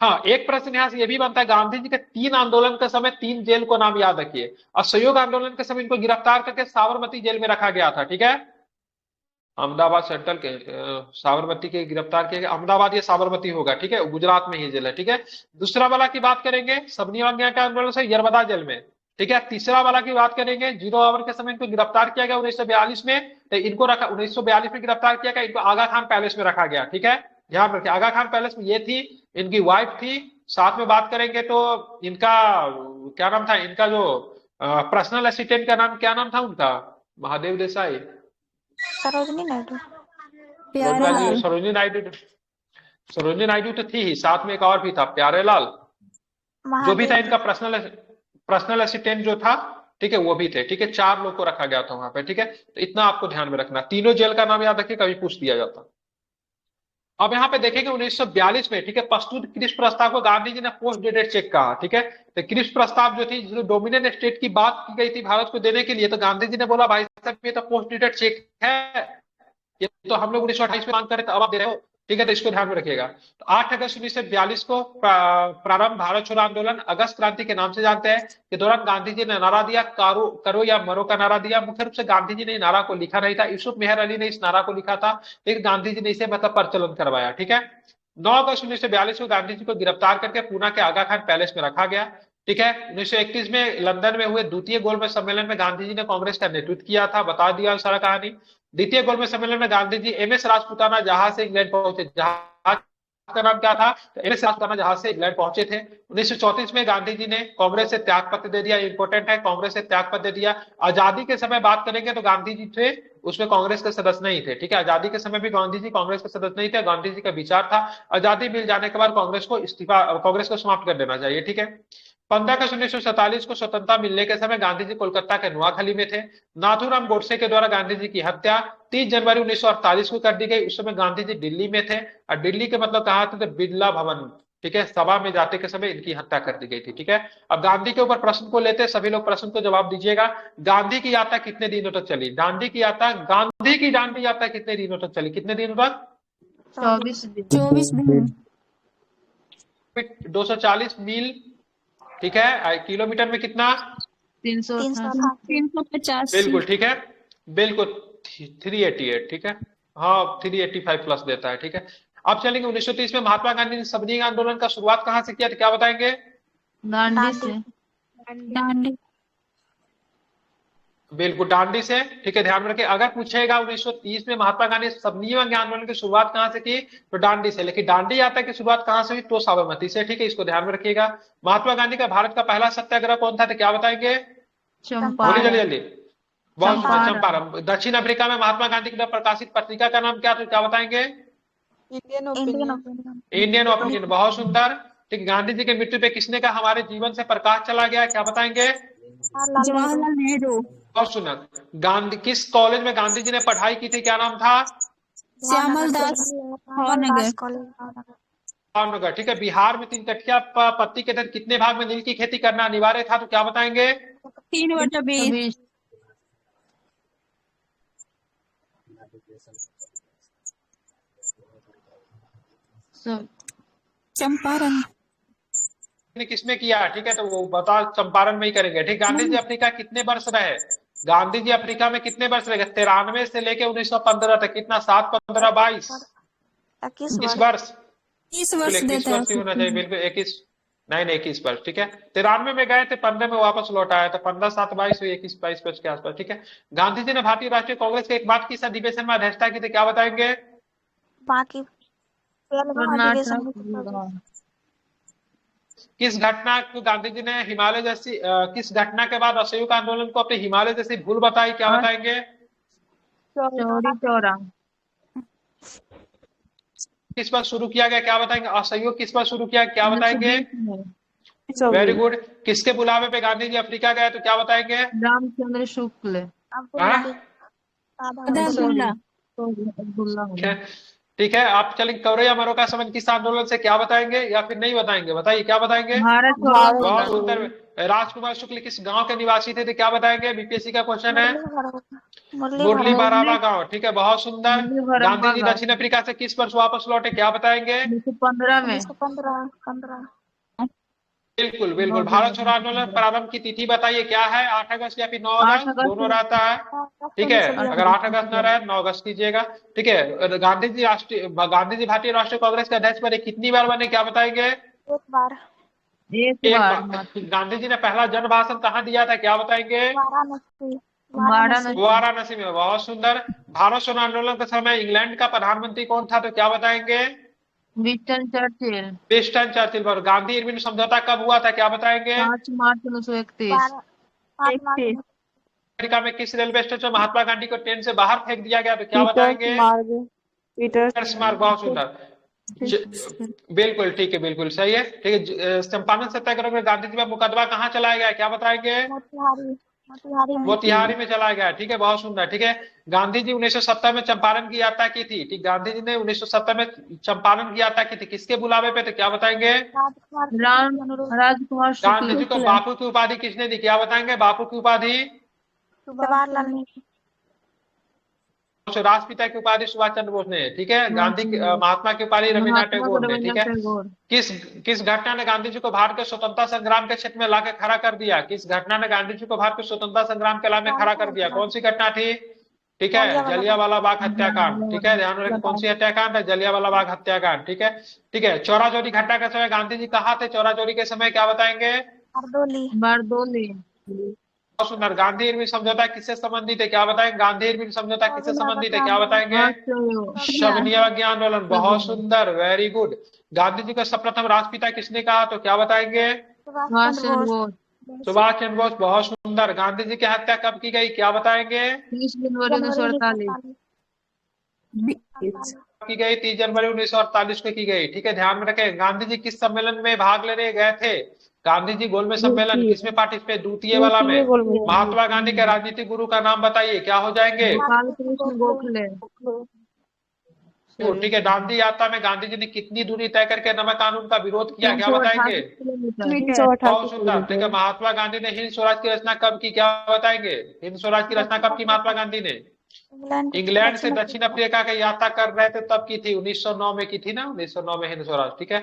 हाँ, एक प्रश्न यहाँ से ये भी बनता है, गांधी जी के 3 आंदोलन के समय 3 जेल को नाम याद रखिए। असहयोग आंदोलन के समय इनको गिरफ्तार करके साबरमती जेल में रखा गया था, ठीक है, अहमदाबाद सेंट्रल के साबरमती के गिरफ्तार किया गया, अहमदाबाद ये साबरमती होगा, ठीक है, गुजरात में ही जेल है, ठीक है। दूसरा वाला की बात करेंगे सबनी आज्ञा के आंदोलन से यरवदा जेल में, ठीक है। तीसरा वाला की बात करेंगे 0 आवर के समय इनको गिरफ्तार किया गया 1942 में, तो इनको रखा 1942 में गिरफ्तार किया गया, इनको आगा खान पैलेस में रखा गया, ठीक है, ध्यान रखिए। आगा खान पैलेस में ये थी, इनकी वाइफ थी। साथ में बात करेंगे तो इनका क्या नाम था, इनका जो पर्सनल असिस्टेंट का नाम क्या नाम था उनका, महादेव देसाई,
सरोजनी नायडू।
सरोजिनी नायडू तो थी ही, साथ में एक और भी था प्यारेलाल, जो भी था इनका पर्सनल असिस्टेंट जो था, ठीक है, वो भी थे, ठीक है। 4 लोग को रखा गया था वहां पे, ठीक है। तो इतना आपको ध्यान में रखना, तीनों जेल का नाम याद रखिए, कभी पूछ दिया जाता। अब यहाँ पे देखेंगे 1942 में, ठीक है, प्रस्तुत क्रिप्स प्रस्ताव को गांधी जी ने पोस्ट डेटेड चेक कहा, ठीक है। तो क्रिप्स प्रस्ताव जो थी, जो डोमिनेंट स्टेट की बात की गई थी भारत को देने के लिए, तो गांधी जी ने बोला भाई साहब ये तो पोस्ट डेटेड चेक है, ये तो हम लोग 1928 में मांग कर रहे थे, अब आप दे रहे हो, ठीक है। तो इसको ध्यान में रखिएगा। तो 8 अगस्त 1942 को प्रारंभ भारत छोड़ो आंदोलन अगस्त क्रांति के नाम से जानते हैं, के दौरान गांधी जी ने नारा दिया, करो या मरो का नारा दिया। मुख्य रूप से गांधी जी ने नारा को लिखा नहीं था, यूसुफ मेहर अली ने इस नारा को लिखा था, लेकिन गांधी जी ने इसे मतलब प्रचलन करवाया, ठीक है। 9 अगस्त 1942 को गांधी जी को गिरफ्तार करके पूना के आगा खान पैलेस में रखा गया, ठीक है। 1931 में लंदन में हुए द्वितीय गोलमेज सम्मेलन में गांधी जी ने कांग्रेस का नेतृत्व किया था, बता दिया सारा कहानी। द्वितीय गोलमेज सम्मेलन में गांधी जी एमएस राजपूताना जहाज से इंग्लैंड पहुंचे, जहाज का नाम क्या था, तो एमएस राजपूताना जहाज से इंग्लैंड पहुंचे थे। 1934 में गांधी जी ने कांग्रेस से त्यागपत्र दे दिया, इंपॉर्टेंट है, कांग्रेस से त्यागपत्र दे दिया। आजादी के समय बात करेंगे तो गांधी जी थे उसमें कांग्रेस के सदस्य नहीं थे, ठीक है। आजादी के समय भी गांधी जी कांग्रेस के सदस्य नहीं थे। गांधी जी का विचार था आजादी मिल जाने के बाद कांग्रेस को समाप्त कर देना चाहिए, ठीक है। 15 अगस्त 1947 को स्वतंत्रता मिलने के समय गांधी जी कोलकाता के नोआखली में थे। नाथूराम गोडसे के द्वारा गांधी जी की हत्या 30 जनवरी 1948 को कर दी गई। उस समय गांधी जी दिल्ली में थे, और दिल्ली के मतलब कहा था, तो बिरला भवन, ठीक है, सभा में जाते के समय इनकी हत्या कर दी गई थी, ठीक है। अब गांधी के ऊपर प्रश्न को लेते, सभी लोग प्रश्न को जवाब दीजिएगा। गांधी की यात्रा कितने दिनों तक चली, गांधी की दांडी यात्रा कितने दिनों तक चली, कितने दिनों तक,
24 दिन।
24 दिन।
240 मील, ठीक है, किलोमीटर में कितना,
350।
बिल्कुल ठीक है, बिल्कुल 388, ठीक है, हाँ 385 प्लस देता है, ठीक है। अब चलेंगे 1930 में महात्मा गांधी ने सबनी आंदोलन का शुरुआत कहां से किया, तो क्या बताएंगे,
दांडी से।
दांडी।
बिल्कुल दांडी से, ठीक है, ध्यान में रखिए। अगर पूछेगा 1930 में महात्मा गांधी सबनीय आंदोलन की शुरुआत कहां से की, तो दांडी से, लेकिन दांडी यात्रा की शुरुआत कहां से हुई, तो साबरमती से, ठीक है, इसको ध्यान में रखिएगा। महात्मा गांधी का भारत का पहला सत्याग्रह कौन था, तो क्या बताएंगे, बोलिए जल्दी
चंपारण।
जल्दी। बहुत सुंदर,
चंपारण।
चंपारण। दक्षिण अफ्रीका में महात्मा गांधी की प्रकाशित पत्रिका का नाम क्या था, क्या बताएंगे,
Indian
Indian
opinion.
Opinion.
Indian opinion. बहुत सुंदर, ठीक। गांधी जी की मृत्यु पे किसने कहा हमारे जीवन से प्रकाश चला गया, क्या बताएंगे,
जवाहरलाल नेहरू।
बहुत सुंदर। गांधी किस कॉलेज में गांधी जी ने पढ़ाई की थी, क्या नाम था,
श्यामल दास भावनगर।
भावनगर, ठीक है। बिहार में 3 कठिया पत्ती के तहत कितने भाग में नील की खेती करना अनिवार्य था, तो क्या बताएंगे,
3/20। चंपारण।
किसमें किया, ठीक है, तो वो बता चंपारण में ही करेंगे, ठीक। गांधी जी अफ्रीका कितने वर्ष रहे, गांधी जी अफ्रीका में कितने वर्ष रहे, 93 से लेके 1915 तक, कितना, 7, 15, 22, 21 वर्ष,
30 वर्ष
21
देता
वर्ष ही होना चाहिए, बिल्कुल 21, नहीं नहीं 21 वर्ष, ठीक है। 93 में गए थे, 15 में वापस लौट आया, तो 15, 7, 22, 21, 22 वर्ष के आसपास, ठीक है। गांधी जी ने भारतीय राष्ट्रीय कांग्रेस के एक बात किस अधिवेशन में अध्यक्षता की थी, क्या बताएंगे,
बाकी
कर्नाटक।
किस घटना को गांधी जी ने हिमालय जैसी किस घटना के बाद असहयोग आंदोलन को अपनी हिमालय जैसी भूल बताई, क्या बताएंगे,
चौरी चौरा।
किस पर शुरू किया गया, क्या बताएंगे, असहयोग किस पर शुरू किया, क्या बताएंगे,
1920 में।
Very good. किसके बुलावे पे गांधी जी अफ्रीका गए, तो क्या बताएंगे,
रामचंद्र शुक्ल।
हाँ?
अब्दुल्ला।
ठीक है। आप चलेंगे कौरैया मरो का संबंध किस आंदोलन से, क्या बताएंगे, या फिर नहीं बताएंगे, बताइए क्या बताएंगे,
भारत
बहुत सुंदर। राजकुमार शुक्ल किस गांव के निवासी थे, तो क्या बताएंगे, बीपीएससी का क्वेश्चन है, मुरली भरावा गांव, ठीक है, बहुत सुंदर।
मुरली भरावा
गांधी जी
गांव।
दक्षिण अफ्रीका से किस वर्ष वापस लौटे, क्या बताएंगे,
1915 में।
15।
बिल्कुल बिल्कुल। भारत छोड़ो आंदोलन प्रारंभ की तिथि बताइए, क्या है, 8 अगस्त या फिर 9
8
अगस्त,
अगस्त।
दोनों रहता है, ठीक है। अगर 8 अगस्त न रहे 9 अगस्त कीजिएगा, ठीक है। गांधी जी भारतीय राष्ट्रीय कांग्रेस के अध्यक्ष बने, कितनी बार बने, क्या बताएंगे,
एक बार।
एक
एक
बार।
बार। गांधी जी ने पहला जन भाषण कहाँ दिया था, क्या बताएंगे,
वाराणसी।
वाराणसी में, बहुत सुंदर। भारत छोड़ो आंदोलन के समय इंग्लैंड का प्रधानमंत्री कौन था, तो क्या बताएंगे,
विंस्टन चर्चिल।
Winston Churchill. पर गांधी इरविन समझौता कब हुआ था, क्या बताएंगे,
5 मार्च 1931।
अमेरिका में किस रेलवे स्टेशन महात्मा गांधी को ट्रेन से बाहर फेंक दिया गया, तो क्या बताएंगे, पीटर्स मार्ग, बहुत सुंदर। बिल्कुल ठीक है, बिल्कुल सही है, ठीक है। चंपारण सत्याग्रह में गांधी जी पर मुकदमा कहाँ चलाया गया, क्या बताएंगे, मोतिहारी में चलाया गया, ठीक है, बहुत सुंदर, ठीक है। गांधी जी 1970 में चंपारण की यात्रा की थी, ठीक। गांधी जी ने 1970 में चंपारण की यात्रा की थी, किसके बुलावे पे, तो क्या बताएंगे,
राजकुमार
गांधी जी
शुक्ल।
को बापू की उपाधि किसने दी, क्या बताएंगे, बापू की उपाधि,
जवाहरलाल नेहरू।
राष्ट्रपिता की उपाधि सुभाष चंद्र बोस ने, ठीक है। गांधी महात्मा की उपाधि रविन्द्रनाथ टैगोर ने, ठीक है। किस घटना ने गांधी जी को भारत के स्वतंत्रता संग्राम के क्षेत्र में लाके खड़ा कर दिया, किस घटना ने गांधी जी को भारत के स्वतंत्रता संग्राम के में खड़ा कर दिया, कौन सी घटना थी, ठीक है, जलियांवाला बाग हत्याकांड, ठीक है, ध्यान रखें, कौन सी हत्याकांड है, जलियांवाला बाग हत्याकांड, ठीक है, ठीक है। चौरा चौरी घटना के समय गांधी जी कहाँ थे, चौरा चौरी के समय, क्या बताएंगे,
बारदोली।
बहुत सुंदर। गांधी इरविन समझौता किससे संबंधित है, क्या बताएंगे, गांधी इरविन समझौता किससे संबंधित है, क्या बताएंगे, शबनीय आंदोलन, बहुत सुंदर, वेरी गुड। गांधी जी का सर्वप्रथम राष्ट्रपिता किसने कहा, तो क्या बताएंगे,
सुभाष चंद्र बोस।
सुभाष चंद्र बोस, बहुत सुंदर। गांधी जी की हत्या कब की गई, क्या बताएंगे,
30 जनवरी 1948।
की गई 30 जनवरी 1948 को की गई, ठीक है, ध्यान में रखें। गांधी जी किस सम्मेलन में भाग लेने गए थे, गांधी जी गोलमेज सम्मेलन किसमें पार्टिसिपेट, द्वितीय वाला में। महात्मा गांधी के राजनीतिक गुरु का नाम बताइए, क्या हो जाएंगे,
गोपाल कृष्ण गोखले।
ठीक है। दांडी यात्रा में गांधी जी ने कितनी दूरी तय करके नमक कानून का विरोध किया, क्या बताएंगे,
388
बहुत सुंदर, ठीक है। महात्मा गांधी ने हिंद स्वराज की रचना कब की, क्या बताएंगे, हिंद स्वराज की रचना कब की महात्मा गांधी ने, इंग्लैंड से दक्षिण अफ्रीका की यात्रा कर रहे थे तब की थी, 1909 में की थी ना, 1909 में हिंद स्वराज, ठीक है।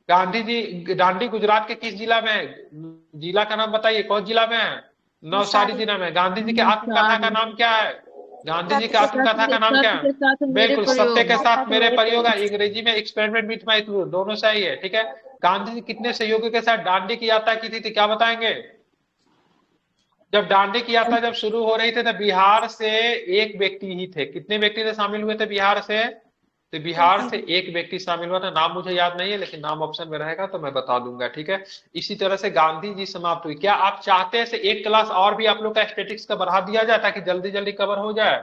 गांधी जी दांडी गुजरात के किस जिला में है, जिला का नाम बताइए, कौन जिला में है, नवसारी जिला में। गांधी जी के आत्मकथा का नाम क्या है, गांधी जी की आत्मकथा का नाम क्या है, बिल्कुल, सत्य के साथ मेरे प्रयोग, अंग्रेजी में एक्सपेरिमेंट विथ माय ट्रूथ, दोनों सही है, ठीक है। गांधी जी कितने सहयोगियों के साथ दांडी की यात्रा की थी, क्या बताएंगे, जब दांडी की यात्रा जब शुरू हो रही थी तो बिहार से एक व्यक्ति ही थे। कितने व्यक्ति थे शामिल हुए थे बिहार से? तो बिहार से एक व्यक्ति शामिल हुआ था। नाम मुझे याद नहीं है, लेकिन नाम ऑप्शन में रहेगा तो मैं बता दूंगा, ठीक है। इसी तरह से गांधी जी समाप्त हुई। क्या आप चाहते हैं से एक क्लास और भी आप लोग का स्टेटिक्स का बढ़ा दिया जाए ताकि जल्दी जल्दी कवर हो जाए?